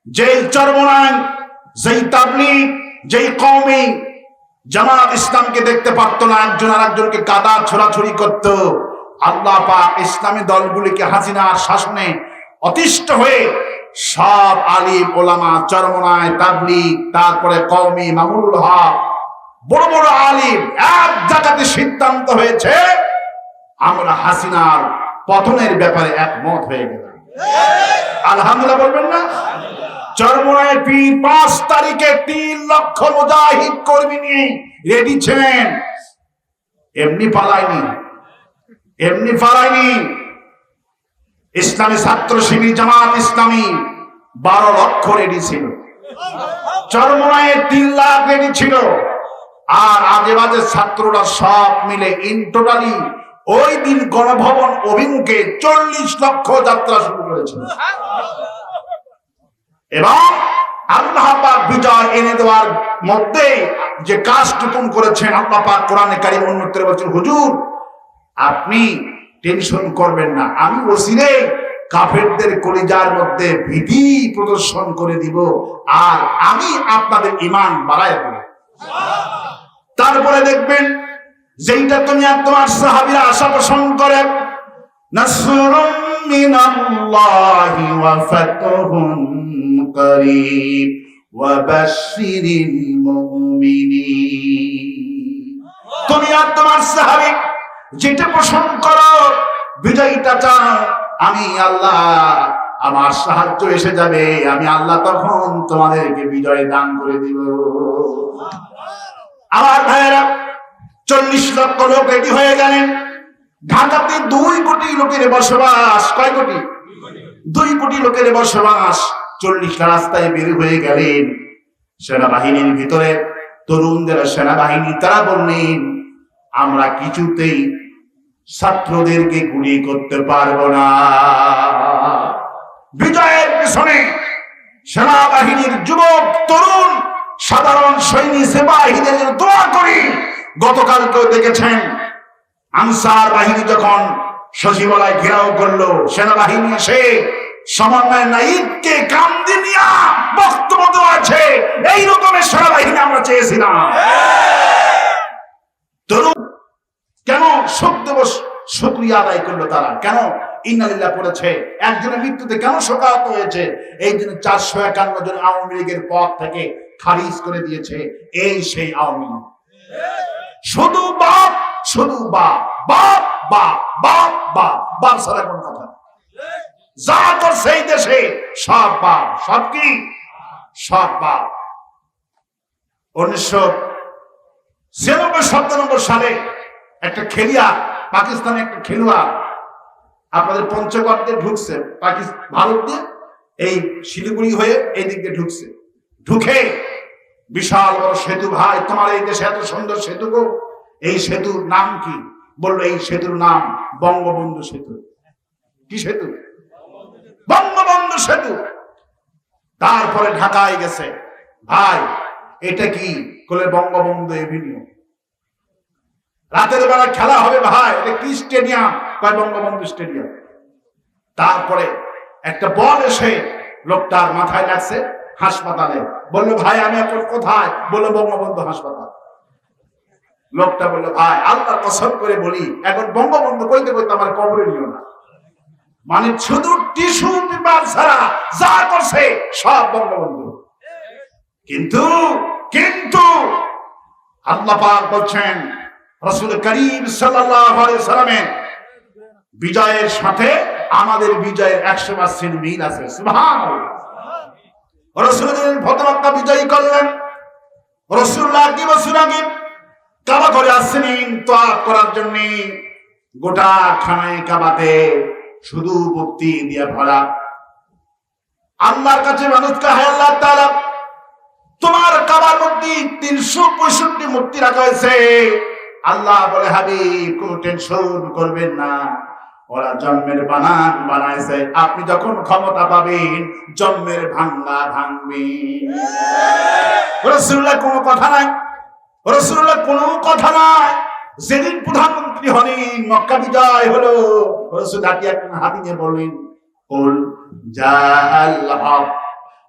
যেই চরমনায়, যেই তাবলীগ, যেই কওমি জামাত ইসলামকে দেখতে পারতো না, একজন আরেকজনকে কাদা ছোড়াছুড়ি করত, আল্লাহ পাক ইসলামী দলগুলিকে হাসিনার শাসনে অতিষ্ঠ হয়ে সব আলিম ওলামা, চরমনায়, তাবলীগ, তারপরে কওমি, মামুনুল হক, বড় বড় আলিম এক জায়গাতে সিদ্ধান্ত হয়েছে আমরা হাসিনার পতনের ব্যাপারে একমত হয়ে গেলাম। আলহামদুলিল্লাহ বলবেন না? চরমনায় পীর ৫ তারিখে ৩ লক্ষ মুজাহিদ কর্মী নিয়ে রেডি ছিলেন। এমনি পালায়নি। ইসলামী ছাত্র শিবির জামাত ইসলামী ১২ লক্ষ রেডি ছিল। চরমনায় ৩ লাখ রেডি ছিল। আর আজেবাজে ছাত্ররা সব মিলে ইন টোটালি ওই দিন গণভবন অভিমুখে ৪০ লক্ষ যাত্রা শুরু করেছিল। এবং আল্লাহ পাক বিজয় এনে দেওয়ার মধ্যে যে কাজটুকুন করেছেন, আল্লাহ পাক কোরআনে কারীম অন্যত্র বলছেন, হুজুর আপনি টেনশন করবেন না, আমি ওসিলে কাফেরদের কলিজার মধ্যে ভীতি প্রদর্শন করে দিব, আর আমি আপনাদের ঈমান বাড়ায় দেব। তারপরে দেখবেন যেইটা তুমি আর তোমার সাহাবীরা আশা পোষণ করে, নাসরুম মিনাল্লাহি ওয়া ফাতহুন করিব ওয়া বাশশিরিল মুমিনিন। তুমি আর তোমার সাহাবী যেটা পোষণ করো, বিজয়টা চাও, আমি আল্লাহ আমার সাহায্য এসে যাবে, আমি আল্লাহ তখন তোমাদেরকে বিজয় দান করে দিব। আমার ভাইয়েরা ৪০ লক্ষ লোক রেডি হয়ে গেলেন। ঢাকাতে ২ কোটি লোকের বসবাস। কয় কোটি? ২ কোটি লোকের বসবাস। ৪০টা রাস্তায় বের হয়ে গেলেন। সেনাবাহিনীর ভিতরে তরুণদের সেনাবাহিনী, তারা বললেন আমরা কিছুতেই ছাত্রদেরকে গুলি করতে পারবো না। বিজয়ের পিছনে সেনাবাহিনীর যুবক, তরুণ, সাধারণ সৈনিক, সেবাহিনীদের জন্য দোয়া করি। গতকালকেও দেখেছেন আনসার বাহিনী যখন সচিবালয় ঘেরাও করলো, সেনাবাহিনী এসে সমন্বয় নাইবকে কান্দে নিয়া বক্তব্য দেওয়াছে, এই রকমের সেনাবাহিনী আমরা চেয়েছিলাম। তরুণ কেন শোক দিবস শুকরিয়া আদায় করলো তারা, কেন ইন্নালিল্লাহ পড়েছে, একজনের মৃত্যুতে কেন শোকাহত হয়েছে, এই জন্য ৪৫১ জন আওয়ামী লীগের পদ থেকে খারিজ করে দিয়েছে। এই সেই আওয়ামী লীগ। শুধু বাপ, শুধু বাপ, বাপ বাপ বাপ বাপ, বাপ ছাড়া কোন কথা। যা করছে এই দেশে সব বাপ। সব কি? সব বাপ। 1996-97 সালে একটা খেলিয়া, পাকিস্তানে একটা খেলোয়াড় আপনাদের পঞ্চগড় দিয়ে ঢুকছে, ভারত দিয়ে এই শিলিগুড়ি হয়ে এই দিক দিয়ে ঢুকছে। ঢুকে বিশাল বড় সেতু, ভাই তোমার এই দেশে এত সুন্দর সেতু গো, এই সেতুর নাম কি? বললো এই সেতুর নাম বঙ্গবন্ধু সেতু। কি সেতু? বঙ্গবন্ধু সেতু। তারপরে ঢাকায় গেছে, ভাই এটা কি? বলে বঙ্গবন্ধু এভিনিউ। রাতের বেলা খেলা হবে, ভাই এটা কি স্টেডিয়াম? বঙ্গবন্ধু স্টেডিয়াম। তারপরে একটা বল এসে লোকটার মাথায় লাগছে, হাসপাতালে। বললো ভাই আমি এখন কোথায়? বললো বঙ্গবন্ধু হাসপাতাল। লোকটা বললো ভাই আল্লাহর কসম করে বলি এখন বঙ্গবন্ধু কইতে কইতে আমার কবরে নিও না। মানে শুধু টিস্যু পেপার ছাড়া যা করছে সব বঙ্গবন্ধু। কিন্তু কিন্তু আল্লাহ পাক বলছেন রাসূল করিম সাল্লাল্লাহু আলাইহি সাল্লামের বিজয়ের সাথে আমাদের বিজয়ের 100% মিল আছে। সুবহানাল্লাহ। রাসূলের ফতোয়াটা বিজয়ী করলেন। রাসূলুল্লাহ কি বছর আগে কাবা ঘরে আসেন তোয়াফ করার জন্য। গোটা খানায় কাবাতে শুধু মূর্তি দিয়ে ভরা। আল্লাহর কাছে মানুষ কাহে আল্লাহ তাআলা তোমার কাবার মধ্যে 365 মূর্তি রাখা হয়েছে। আল্লাহ বলে হাবিব কোনো টেনশন করবেন না, ওরা জন্মের বানান বানাইছে, আপনি যখন ক্ষমতা পাবেন জন্মের ভাঙা ভাঙবেন। রাসূলুল্লাহ কোনো কথা নাই, রাসূলুল্লাহ কোনো কথা নাই। যেদিন প্রধানমন্ত্রী হলেন, মক্কা বিজয় হলো, রাসূল হাতি নিয়ে বললেন কুল জাআল হক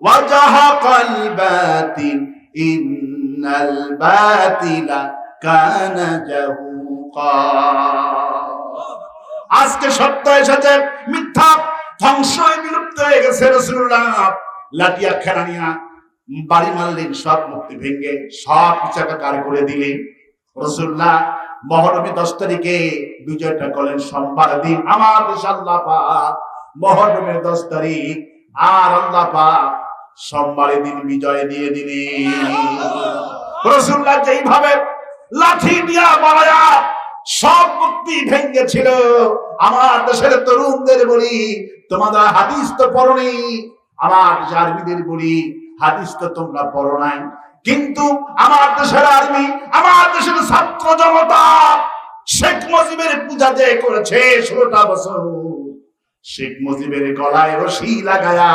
ওয়া জাহাকাল বাতিল ইন্নাল বাতিলা কানা জাহুকা। আজকে সত্য এসেছে, মিথ্যা ধ্বংস হয়ে বিলুপ্ত হয়ে গেছে। রাসূলুল্লাহ লাঠিয়া খেলা নিয়া বাড়ি মারলেন, সব মুক্তি ভেঙে সব পিছাকার করে দিলেন। রাসূলুল্লাহ মহরমে 10 তারিখে বিজয়টা করলেন সোমবার দিন। আমার দেশ আল্লাহ পাক মহরমের 10 তারিখ আর আল্লাহ পাক সোমবারের দিন বিজয় দিয়ে দিলেন। রাসূলুল্লাহ যেইভাবে লাঠি দিয়া বাড়ায়া সব মুক্তি ভেঙেছিল, আমার দেশের তরুণদের বলি তোমাদের হাদিস তো পড়নি, আমার আর্মিদের বলি হাদিস তো তোমরা পড়ো নাই। কিন্তু আমার দেশের আর্মি, আমার দেশের ছাত্র জনতা শেখ মুজিবের পূজা যে করেছে 16টা বছর, শেখ মুজিবের গলায় রশি লাগায়া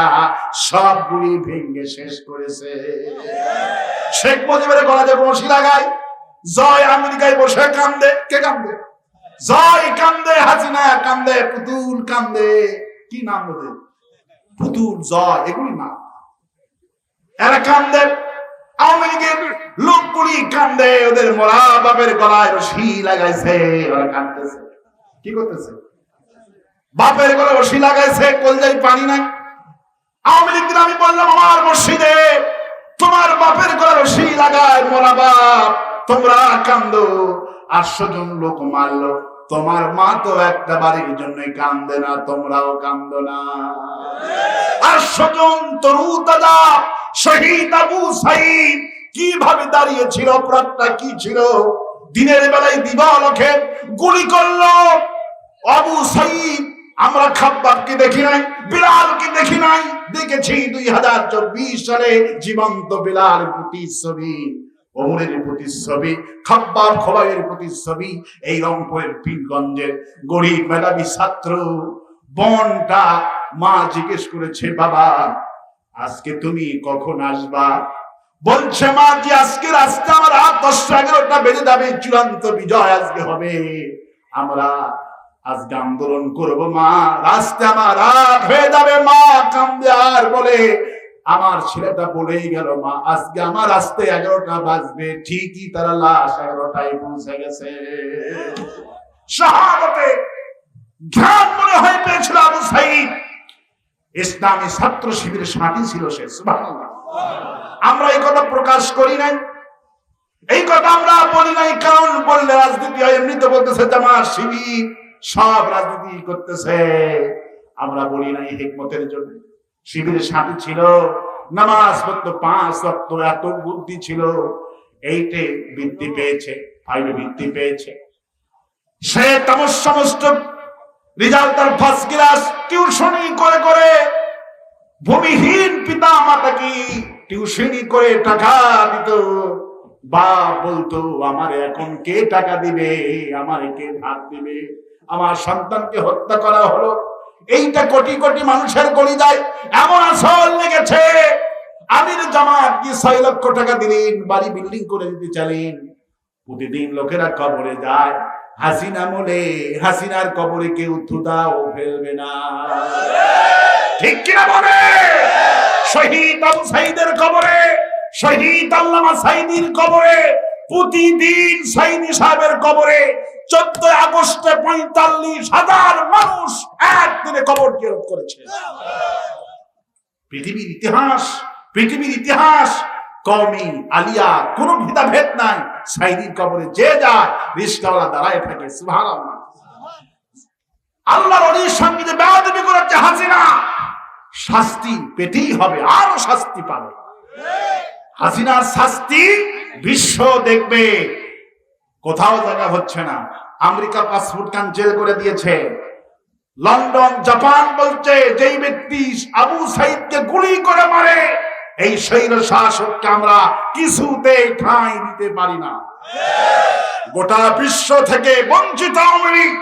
সব গুলি ভেঙে শেষ করেছে। শেখ মুজিবের গলায় রশি লাগায় জয় আমেরিকায় বসে কান্দে। কে কান্দে? জয় কান্দে, হাসিনা কান্দে, পুতুল কান্দে। কি নাম ওদের? পুতুল, জয়, এগুলি নাম। এরা কান্দে, আওয়ামী লীগের লোকগুলি কান্দে, ওদের মরা বাপের গলায় রশি লাগাইছে, ওরা কান্দতেছে। কি করতেছে? বাপের গলায় রশি লাগাইছে, কলজায় পানি নাই। আওয়ামী লীগদের আমি বললাম আমার মসজিদে তোমার বাপের গলায় রশি লাগায় মরা বাপ, তোমরা কান্দো। 800 জন লোক মারলো, তোমার মা তো একটা বাড়ির জন্যই কান্দে না, তোমরাও কান্দো না। 800 জন তরু দাদা শহীদ আবু সাইদ কিভাবে দাঁড়িয়েছিল, অপরাধটা কি ছিল? দিনের বেলায় দিবালোকে গুলি করলো আবু সাইদ। আমরা খাব্বাবকে দেখি নাই, বিলালকে দেখি নাই, দেখেছি 2024 সালে জীবন্ত বিলালের প্রতিচ্ছবি, ওমরের প্রতিচ্ছবি, খাব্বাব খোবাইয়ের প্রতিচ্ছবি। এই রংপুরের পীরগঞ্জের গরিব মেধাবী ছাত্র বোনটা মা জিজ্ঞেস করেছে বাবা আজকে তুমি কখন আসবা? বলছে মা যে আজকে রাস্তা আমার রাত 10-11টা বেজে যাবে, চূড়ান্ত বিজয় আজকে হবে, আমরা আজকে আন্দোলন করবো মা, রাস্তা আমার রাত হয়ে যাবে। মা কান্দে আর বলে আমার ছেলেটা বলেই গেল মা আজকে আমার রাস্তায় 11টা বাজবে। ঠিকই তারা লাশ 11টায় পৌঁছে গেছে। শাহাদাতে ধ্যান মনে হয়ে পেয়েছিল আবু সাইদ। ইসলামী ছাত্র শিবিরের সাথী ছিল সে। সুবহানাল্লাহ। আমরা এই কথা প্রকাশ করি নাই, এই কথা আমরা বলি নাই, কারণ বললে রাজনীতি হয়। এমনিতে বলতেছে জামাত শিবির সব রাজনীতি করতেছে, আমরা বলি নাই হিকমতের জন্য। শিবিরের সাথে ছিল, নামাজ পড়তো 5 ওয়াক্ত, এত বুদ্ধি ছিল, 8 বৃদ্ধি পেয়েছে, 5 বৃদ্ধি পেয়েছে। সে সমস্ত রেজাল্ট তার ফার্স্ট ক্লাস, টিউশনি করে করে ভূমিহীন পিতা মাতাকে টিউশনি করে টাকা দিত। বাপ বলতো আমার এখন কে টাকা দিবে, আমার কে ভাত দিবে, আমার সন্তানকে হত্যা করা হলো। এইটা কোটি কোটি মানুষের কলিজায় এমন আসল লেগেছে। আমির জামাত কি 6 লক্ষ টাকা দিলেন, বাড়ি বিল্ডিং করে দিতে চাইলেন। প্রতিদিন লোকেরা কবরে যায়, হাসিনা বলে হাসিনার কবরে কেউ থুতাও ফেলবে না, ঠিক কিনা বলে? শহীদ আবু সাইদের কবরে, শহীদ আল্লামা সাইদির কবরে, প্রতিদিন সাইদি সাহেবের কবরে 14 আগস্টে 45,000 মানুষ একদিনে কবর জিয়ারত করেছে। পৃথিবীর ইতিহাস কওমি আলিয়া কোন ভেদাভেদ নাই। সাইদির কবরে যে যায় রিশকাওয়ালা দাঁড়ায় থাকে। সুবহানাল্লাহ। আল্লাহর ওলির সঙ্গে যে বেয়াদবি করেছে হাসিনা, শাস্তি পেতেই হবে, আরো শাস্তি পাবে। হাসিনার শাস্তি বিশ্ব দেখবে, কোথাও জায়গা হচ্ছে না। আমেরিকা পাসপোর্ট ক্যান্সেল করে দিয়েছে। লন্ডন, জাপান বলছে যেই ব্যক্তি আবু সাইদকে গুলি করে মারে, এই স্বৈর শাসককে আমরা কিছুতেই ঠাঁই দিতে পারি না। গোটা বিশ্ব থেকে বঞ্চিত আওয়ামী লীগ,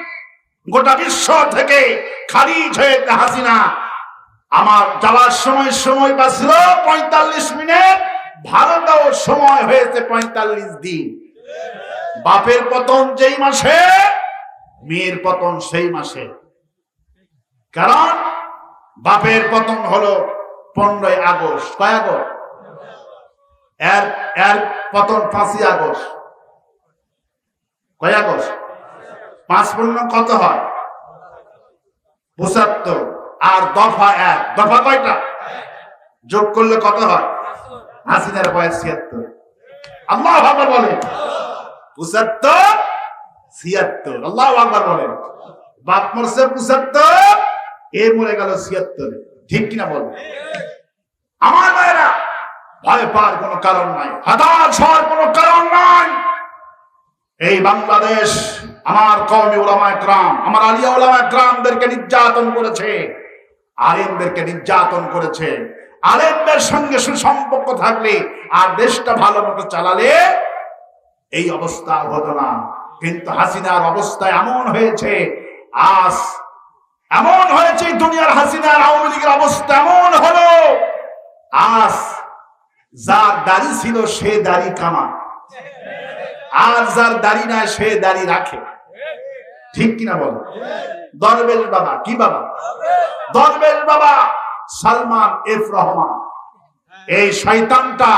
গোটা বিশ্ব থেকে খারিজ হয়েছে হাসিনা। আমার যাওয়ার সময় বাঁচল 45 মিনিট, ভারতেও সময় হয়েছে 45 দিন। বাপের পতন যেই মাসে, মেয়ের পতন সেই মাসে। কারণ বাপের পতন হলো 15 আগস্ট। কয় আগস্ট? এর পতন 5 আগস্ট। কয় আগস্ট? 5 × কত হয়? 75। আর দফা 1, দফা কয়টা? যোগ করলে কত হয়? হাসিনার বয়স 76। আল্লাহু আকবার বলেন। 75, 76। আল্লাহু আকবার বলেন। বাপ মরছে 75, এ মরে গেল 76। ঠিক কিনা বলেন? আমার ভাইরা, ভয় পাওয়ার কোনো কারণ নাই, হতাশ হওয়ার কোনো কারণ নাই। এই বাংলাদেশ আমার কওমি উলামায়ে কেরাম, আমার আলিয়া উলামায়ে কেরামদেরকে নির্যাতন করেছে, আলেমদেরকে নির্যাতন করেছে। আলেমদের সঙ্গে সুসম্পর্ক থাকলে আর দেশটা ভালো মতো চালালে এই অবস্থা হতো না। কিন্তু হাসিনার অবস্থা এমন হয়েছে, আজ এমন হয়েছে দুনিয়ার হাসিনার আওয়ামী লীগের অবস্থা এমন হলো, আজ যার দাড়ি ছিল সে দাড়ি কামা, আর যার দাড়ি নাই সে দাড়ি রাখে। ঠিক কিনা বল? দরবেশ বাবা, কি বাবা? দরবেশ বাবা সালমান এফ রহমান, এই শয়তানটা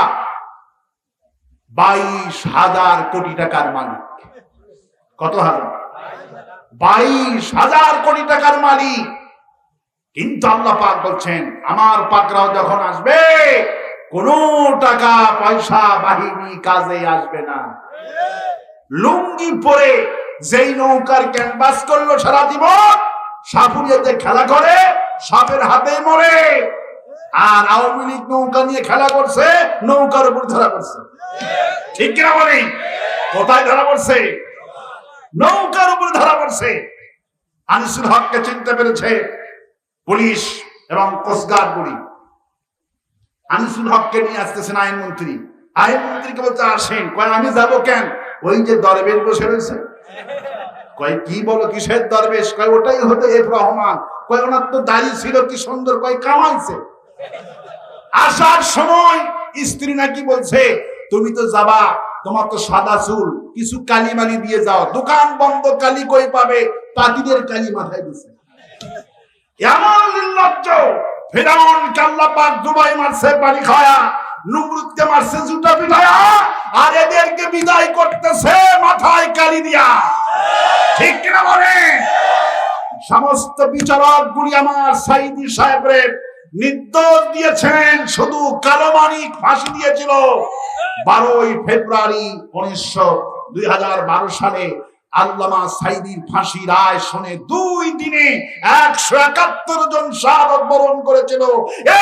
22,000 কোটি টাকার মালিক। কত হাজার? 22,000 কোটি টাকার মালিক। কিন্তু আল্লাহ পাক বলছেন আমার পাকরাও যখন আসবে কোন টাকা পয়সা বাহিনী কাজে আসবে না। লুঙ্গি পরে যেই নৌকার ক্যানভাস করলো সারা জীবন, সাপুরিয়াতে খেলা করে সাপের হাতে মরে, আর আওয়ামী লীগ নৌকা নিয়ে খেলা করছে, নৌকার উপর ধরা পড়ছে। ঠিক কিনা বলি? কোথায় ধরা পড়ছে? নৌকার উপর ধরা পড়ছে। আনিসুল হককে চিনতে পেরেছে পুলিশ এবং কোস্টগার্ড গুলি। আনিসুল হককে নিয়ে আসতেছেন আইনমন্ত্রী। আইনমন্ত্রীকে বলতে আসেন, কয় আমি যাবো কেন? ওই যে দরবেশ বসে রয়েছে। কয় কি বলো, কিসের দরবেশ? কয় ওটাই হতো এফ রহমান। কয় ওনার তো দাড়ি ছিল কি সুন্দর, কয় কামাইছে। আসার সময় স্ত্রী নাকি বলছে তুমি তো যাবা, তোমার তো সাদা চুল, কিছু কালি মালি দিয়ে যাও। দোকান বন্ধ, কালি কই পাবে? পাতিদের কালি মাথায় দিছে। এমন নির্লজ্জ ফিরআউনকে আল্লাহ পাক দুবাই মারছে পানি খায়া, নমরুদকে মারছে জুতা পিটায়া, আর এদেরকে বিদায় করতেছে মাথায় কালি দিয়া। ঠিক কিনা বলেন? সমস্ত বিচারক গুলি আমার সাইদি সাহেবের নির্দোষ দিয়েছেন, শুধু কালো মানিক ফাঁসি দিয়েছিল 12 ফেব্রুয়ারি 2012 সালে। আল্লামা সাঈদীর ফাঁসি রায় শুনে 2 দিনে 171 জন শাহাদাত বরণ করেছিল।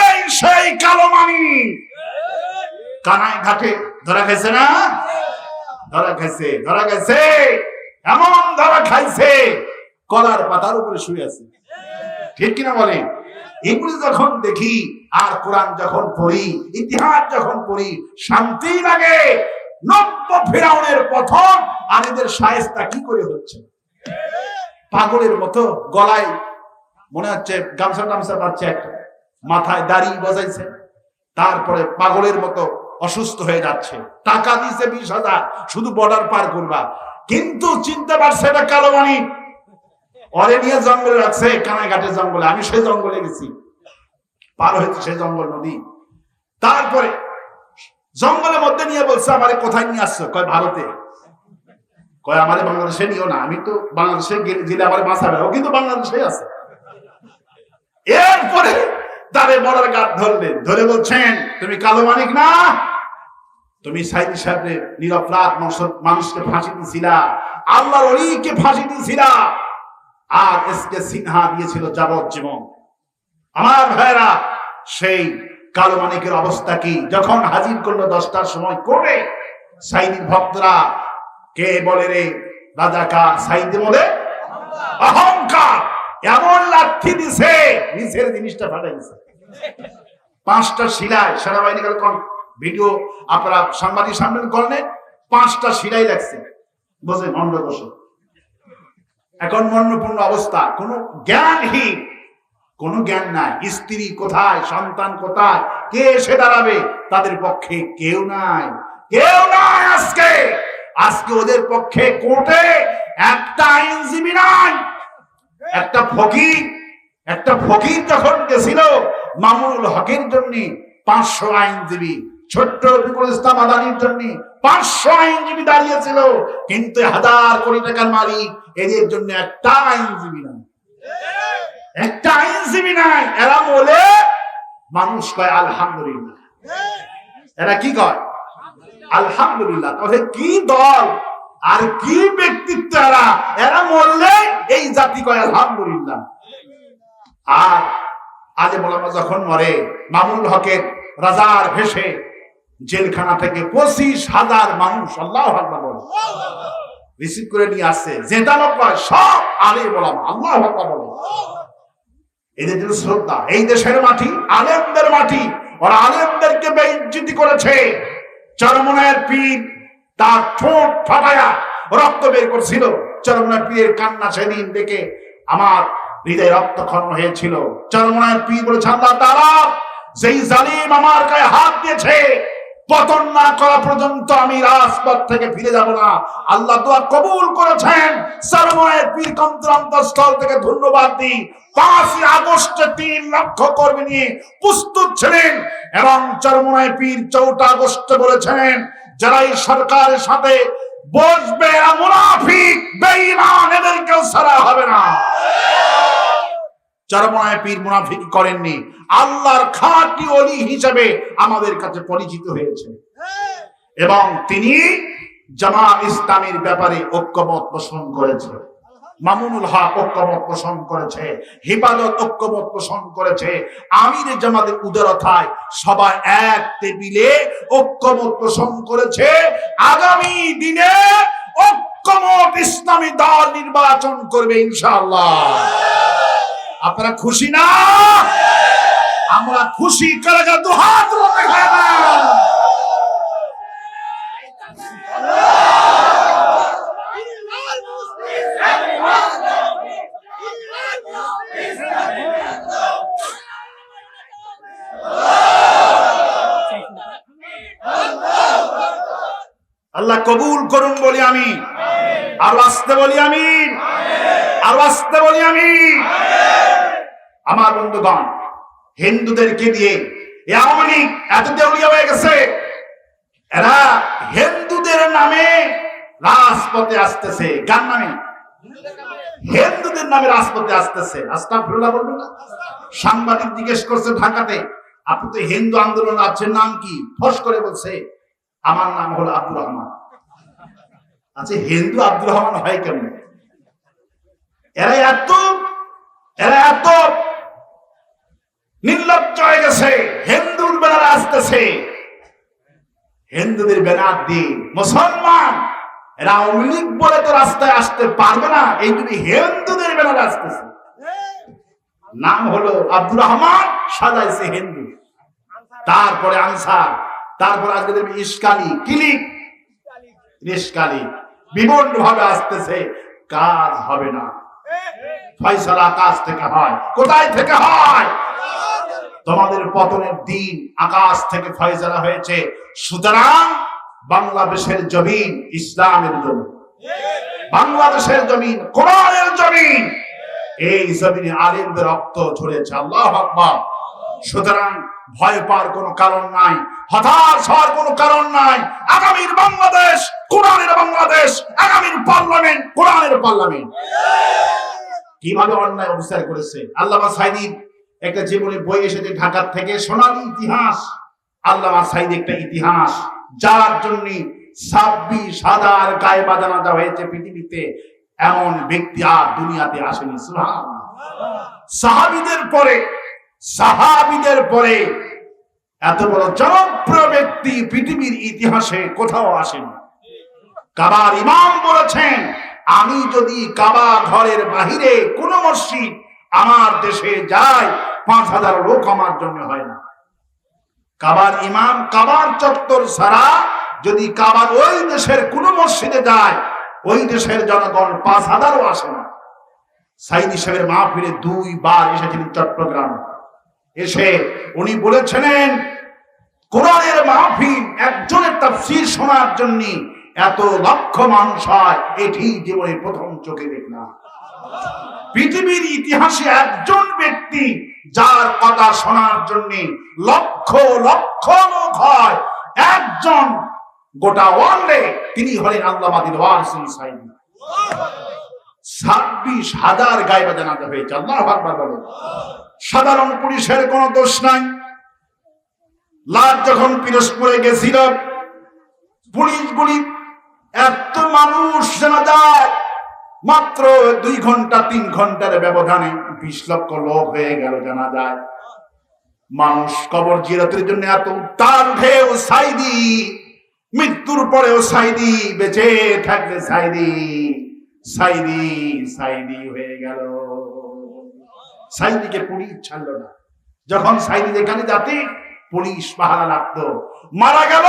এই সেই কালো মানিক কানাই ঘাটে ধরা খাইছে না? ধরা খাইছে, এমন ধরা খাইছে কলার পাতার উপরে শুয়ে আছে। ঠিক কিনা বলে? এগুলি যখন দেখি আর কোরআন যখন পড়ি, ইতিহাস যখন পড়ি, শান্তি লাগে। 90 ফেরাউনের প্রথম আর এদের শায়েস্তা কি করে হচ্ছে? পাগলের মতো গলায় মনে হচ্ছে গামছা টামছা পাচ্ছে, একটা মাথায় দাড়ি বজাইছে, তারপরে পাগলের মতো অসুস্থ হয়ে যাচ্ছে। টাকা দিয়েছে 20,000 শুধু বর্ডার পার করবা, কিন্তু চিনতে পারছে এটা কালো মানিক। ওরে নিয়ে জঙ্গলে রাখছে, কানাইঘাটের জঙ্গলে। আমি সেই জঙ্গলে গেছি, পার হয়েছে সেই জঙ্গল নদী। তারপরে জঙ্গলের মধ্যে নিয়ে বলছে, আমারে কোথায় নিয়ে আসছো? কয় ভারতে। কয় আমারে বাংলাদেশে নিও না, আমি তো বাংলাদেশে গেলে আমার বাঁচাবে, ও কিন্তু বাংলাদেশে আছে। এরপরে তারে বর্ডার গার্ড ধরলেন, ধরে বলছেন, তুমি কালো মানিক না? তুমি সাঈদী সাহেবের নিরপরাধ মানুষকে ফাঁসি দিয়েছিলা, আল্লাহর ওলিকে ফাঁসি দিয়েছিলা, আর এসকে সিনহা দিয়েছিল যাবজ্জীবন। আমার ভাইরা, সেই কালো মানিকের অবস্থা কি? যখন হাজির করলো 10টার সময় কোর্টে, সাঈদীর ভক্তরা কে বলে রে রাজাকার, সাঈদী বলে অহংকার। এমন লাঠি দিছে, নিচের জিনিসটা ফাটাই দিছে। 5টা শিলায় সেনাবাহিনী ভিডিও আপনারা সাংবাদিক সামনে করলেন, 5টা শিলাই লাগছে। বোঝেন অন্ধ বসে এখন মর্ণপূর্ণ অবস্থা, কোনো জ্ঞানহীন, কোনো জ্ঞান নাই। স্ত্রী কোথায়, সন্তান কোথায়, কে এসে দাঁড়াবে? তাদের পক্ষে কেউ নাই, কেউ নাই। আজকে ওদের পক্ষে কোর্টে একটা আইনজীবী নাই। একটা ফকির যখন গেছিল মামুনুল হকের জন্য 500 আইনজীবী, ছোট্ট রফিকুল ইসলাম আদানির জন্য 500 আইনজীবী দাঁড়িয়েছিল, কিন্তু 1000 কোটি টাকার মালিক এদের জন্য একটা আইনজীবী নাই, একটা আইনজীবী নাই। এরা বলে মানুষ কয় আলহামদুলিল্লাহ। এরা কি কয়? আলহামদুলিল্লাহ। তাহলে কি দল আর কি ব্যক্তিত্ব এরা? এরা বললে এই জাতি কয় আলহামদুলিল্লাহ। আর আলেম ওলামা যখন মরে, মামুনুল হকের রাজার ভেসে জেলখানা থেকে 25,000 মানুষ আল্লাহু আকবার বলে রিসিভ করে নিয়ে আসছে। জেতানো পায় সব আলেম ওলামা আল্লাহু আকবার বলে। এদের জন্য শ্রদ্ধা। এই দেশের মাটি আলেমদের মাটি, ওরা আলেমদেরকে বেইজ্জতি করেছে। চরমনায়ের পীর তার ঠোঁট ফাটায়া রক্ত বের করছিল। চরমনায়ের পীরের কান্না সেদিন দেখে আমার হৃদয়ে রক্তক্ষরণ হয়েছিল। চরমনায়ের পীর বলেছে, আল্লাহ তাআলা যেই জালিম আমার গায়ে হাত দিয়েছে, পতন না করা পর্যন্ত আমি রাজপথ থেকে ফিরে যাব না। আল্লাহ দোয়া কবুল করেছেন। চরমনায়ের পীর অন্তরস্থল থেকে ধন্যবাদ দিই। 5 আগস্টে 3 লক্ষ কর্মী নিয়ে প্রস্তুত ছিলেন, এবং চরমনায়ের পীর 4 আগস্টে বলেছেন, যারা এই সরকারের সাথে বসবে এরা মুনাফিক বেঈমান, এদেরকেও ছাড়া হবে না। চরমনায়ের পীর মুনাফিকি করেননি, আল্লাহর খাঁটি ওলি হিসেবে আমাদের কাছে পরিচিত হয়েছে, এবং তিনি জামাত ইসলামীর ব্যাপারে ঐক্যমত পোষণ করেছে। মামুনুল হক ঐক্যমত পোষণ করেছে, হিফাজত ঐক্যমত পোষণ করেছে। আমির জামাতের উদারতায় সবাই এক টেবিলে ঐক্যমত পোষণ করেছে। আগামী দিনে ঐক্যমত ইসলামী দল নির্বাচন করবে ইনশাআল্লাহ। আপনারা খুশি না? আমরা খুশি। কারা দুহাত দেখায় না? আল্লাহ কবুল করুন বলি আমি, আর আসতে বলি আমি, আর আসতে বলি আমি। আমার বন্ধুগণ, হিন্দুদেরকে দিয়ে আওয়ামী লীগ এত দেউলিয়া হয়ে গেছে, এরা হিন্দুদের নামে রাজপথে আসতেছে। গান নামে হিন্দুদের নামে রাজপথে আসতেছে। আস্তাগফিরুল্লাহ বলবেন না? সাংবাদিক জিজ্ঞেস করছে ঢাকাতে, আপনি তো হিন্দু আন্দোলন আছেন, নাম কি? ফস করে বলছে, আমার নাম হলো আব্দুর রহমান। আচ্ছা, হিন্দু আব্দুর রহমান হয় কেমন? এরা এত নির্লজ্জ হয়ে গেছে। হিন্দুর ব্যানার আসতেছে, হিন্দুদের ব্যানার দিয়ে মুসলমান, এরা আওয়ামী লীগ বলে তো রাস্তায় আসতে পারবে না, এই যদি হিন্দুদের ব্যানার আসতেছে। নাম হলো আব্দুর রহমান, সাজাইছে হিন্দু, তারপরে আনসার, তারপর আজকে দেখবি ইস্কালি, কিলিক, ইস্কালি বিভিন্ন ভাবে আসতেছে। কাজ হবে না, ফয়সালা আকাশ থেকে হয়। কোথায় থেকে হয়? তোমাদের পতনের দিন আকাশ থেকে ফয়সালা হয়েছে। সুতরাং বাংলাদেশের জমিন ইসলামের জমিন, বাংলাদেশের জমিন কোরআনের জমিন, এই জমিনে আলেমদের রক্ত ঝরেছে। আল্লাহু আকবার। সুতরাং ভয় পাওয়ার কোনো কারণ নাই, হতাশ হওয়ার কোনো কারণ নাই। আগামীর বাংলাদেশ কোরআনের বাংলাদেশ, আগামীর পার্লামেন্ট কোরআনের পার্লামেন্ট। কিভাবে অন্যায় অবিচার করেছে। আল্লামা সাঈদীর একটা জীবনী বই এসেছে ঢাকা থেকে, সোনালী ইতিহাস। আল্লামা সাঈদী একটা ইতিহাস, যার জন্য 26,000 গায়েবা জানাজা হয়েছে পৃথিবীতে, এমন ব্যক্তি আর দুনিয়াতে আসেনি। সুবহানাল্লাহ। সাহাবীদের পরে এত বড় জনপ্রিয় ব্যক্তি পৃথিবীর ইতিহাসে কোথাও আসেনি। কাবার ইমাম বলেছেন, আমি যদি কাবা ঘরের বাহিরে কোন মসজিদ আমার দেশে যায়, 5,000 লোক আমার জন্য হয় না। কাবার ইমাম কাবার চত্বর ছাড়া যদি কাবার ওই দেশের কোন মসজিদে যায়, ওই দেশের জনগণ 5,000ও আসে না। সাঈদী সাহেবের মাহফিলে 2 বার এসেছিলেন চট্টগ্রাম। এসে উনি বলেছিলেন, কোরআনের মাহফিল একজনের তাফসীর শোনার জন্য এত লক্ষ মানুষ হয়, এটি জীবনে প্রথম চোখে দেখলাম। পৃথিবীর ইতিহাসে একজন ব্যক্তি যার কথা শোনার জন্য লক্ষ লক্ষ লোক হয়, একজন গোটা ওয়ার্ল্ডে, তিনি হলেন আল্লামা দিলওয়ার হোসেন সাঈদী। 26,000 গায়েবা জানাজা হয়েছে। আল্লাহু আকবার বলেন। সাধারণ পুলিশের কোনো দোষ নাই। লাশ যখন পিরোজপুরে গেছিল, পুলিশগুলি এত মানুষ জানা যায়, মাত্র 2 ঘন্টা 3 ঘন্টার ব্যবধানে 20 লক্ষ লোক হয়ে গেল জানা যায়। মানুষ কবর জিয়ারতের জন্য এত উত্তাল ঢেউ। সাঈদী মৃত্যুর পরেও সাঈদী, বেঁচে থাকলে সাঈদী সাঈদী সাঈদী হয়ে গেল। সাঈদীকে পুলিশ ছাড়লো না। যখন সাঈদী যেখানে যাতে পুলিশ পাহারা লাগতো, মারা গেল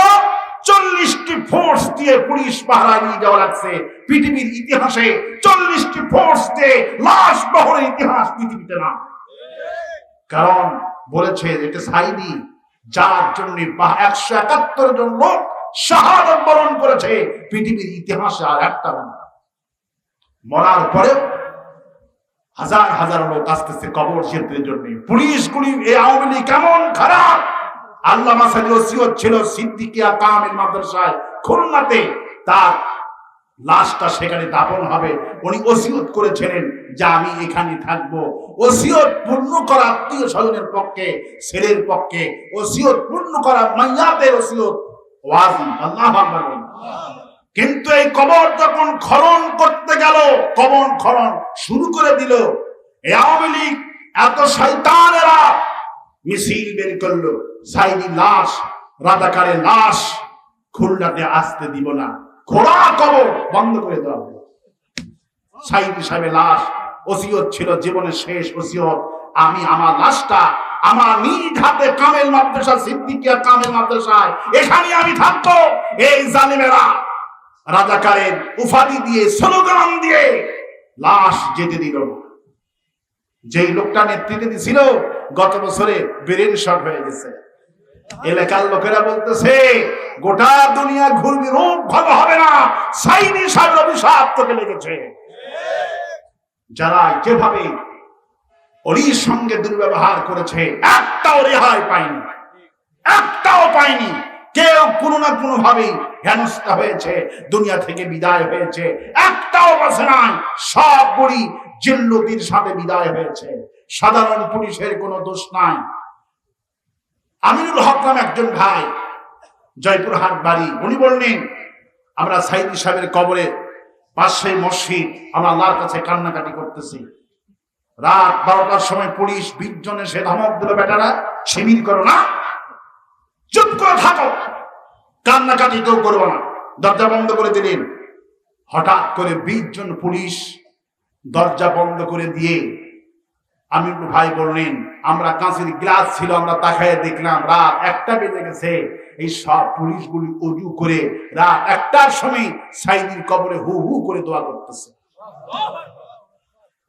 40টি ফোর্স দিয়ে পুলিশ পাহারা নিয়ে যাওয়া লাগছে। পৃথিবীর ইতিহাসে 40টি ফোর্স দিয়ে লাশ বহরের ইতিহাস পৃথিবীতে না। কারণ বলেছে এটা সাঈদী, যার জন্য 171 জন লোক শাহাদাত বরণ করেছে, পৃথিবীর ইতিহাসে আর একটা না। মরার পরেও হাজার হাজার লোক আসতেছে কবর জিয়ারতের জন্য। পুলিশগুলি এই আওয়ামী লীগ কেমন খারাপ। আল্লামা সাঈদীর ওসিয়ত ছিল সিদ্দিকিয়া কামিল মাদ্রাসায় খুলনাতে তার লাশটা সেখানে দাফন হবে। উনি ওসিয়ত করেছিলেন যে আমি এখানে থাকবো। ওসিয়ত পূর্ণ করা আত্মীয় স্বজনের পক্ষে, ছেলের পক্ষে ওসিয়ত পূর্ণ করা মাইয়াতের ওসিয়ত ওয়াজিব। আল্লাহু আকবার। কিন্তু এই কবর যখন খনন করতে গেল, কবর খনন শুরু করে দিল, এই আওয়ামী লীগ এত শয়তানেরা মিছিল বের করলো, সাঈদী লাশ, রাজাকারের লাশ খুলনাতে আসতে দিব না, খোলা কবর বন্ধ করে দেওয়া হবে। সাঈদী সাহেবের লাশ, ওসিয়ত ছিল জীবনের শেষ ওসিয়ত, আমি আমার লাশটা আমার নিজ হাতে কামেল মাদ্রাসা, সিদ্দিকিয়া কামেল মাদ্রাসায় এখানে আমি থাকবো। এই জালিমেরা রাজাকারের উপাধি দিয়ে, স্লোগান দিয়ে লাশ যেতে দিল না। যেই লোকটা নেতৃত্বে দিছিল, গত বছরে ব্রেন শট হয়ে গেছে। এলাকার লোকেরা বলতেছে গোটা দুনিয়া ঘুরবি, রোগ ভালো হবে না, সাঈদী সাহেবের অভিশাপ তোকে লেগেছে। যারা যেভাবে ওলির সঙ্গে দুর্ব্যবহার করেছে, একটাও রেহাই পায়নি, একটাও পায়নি। কেউ কোনো না কোনো ভাবে হেনস্থা হয়েছে, দুনিয়া থেকে বিদায় হয়েছে, একটাও বাঁচে নাই। সবগুলি জিল্লতির সাথে বিদায় হয়েছে। সাধারণ পুলিশের কোনো দোষ নাই। আমিনুল হক নাম একজন ভাই, জয়পুরহাট বাড়ি, উনি বললেন আমরা সাইদি সাহেবের কবরে পাশে মসজিদ, আমরা আল্লাহর কাছে কান্নাকাটি করতেছি। রাত 12টার সময় পুলিশ 20 জন এসে ধমক দিল, বেটারা শিবির করো না, চুপ করে থাকো, কান্নাকাটি কেউ করবো না, দরজা বন্ধ করে দিলেন। হঠাৎ করে 20 জন পুলিশ দরজা বন্ধ করে দিয়ে আমিনুল ভাই বললেন আমরা কাঁচের গ্লাস ছিল, আমরা তাকায় দেখলাম রাত 1টা বেজে গেছে। এই সব পুলিশগুলি ওযু করে রাত 1টার সময় সাইদির কবরে হু হু করে দোয়া করতেছে।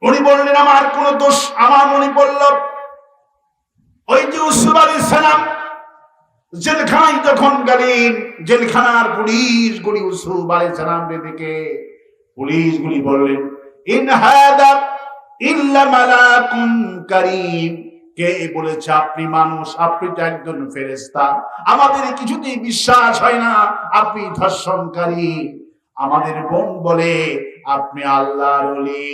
উনি বললেন আমার কোন দোষ, আমার মনে পড়ল ওই যে ইউসুফ আলাইহিস সালাম জেলখানায় যখন গেলেন, জেলখানার পুলিশগুলি ইউসুফ আলাইহিস সালামকে দেখে পুলিশগুলি বললেন ইন হাদা ইল্লা মালাকুন কারীম, কে বলেছে আপনি মানুষ, আপনি তো একজন ফেরেশতা, আমাদের কিছুতেই বিশ্বাস হয় না আপনি ধর্ষণকারী। আমাদের বোন বলে আপনি আল্লাহর ওলি।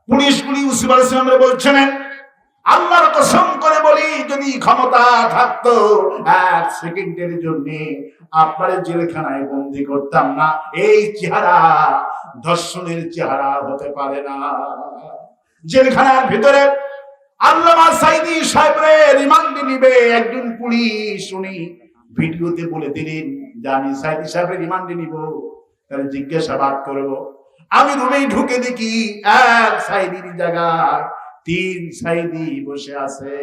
পুলিশগুলি ইউসুফ আলাইহিস সালামকে বলছেন আল্লাহর কসম করে বলি যদি ক্ষমতা থাকতো 1 সেকেন্ডের জন্য আপনার জেলখানায় বন্দী করতাম না। এই চেহারা ধর্ষণের চেহারা হতে পারে না। জেলখানার ভিতরে আল্লামা সাইদি সাহেবের রিমান্ডে নিবে একজন পুলিশ, উনি ভিডিওতে বলে দিলেন যে আমি সাইদি সাহেবের রিমান্ডে নিব, তাহলে জিজ্ঞাসাবাদ করব। আমি রুমে ঢুকে দেখি এক সাইদির জায়গায় 3 সাইদি বসে আছে।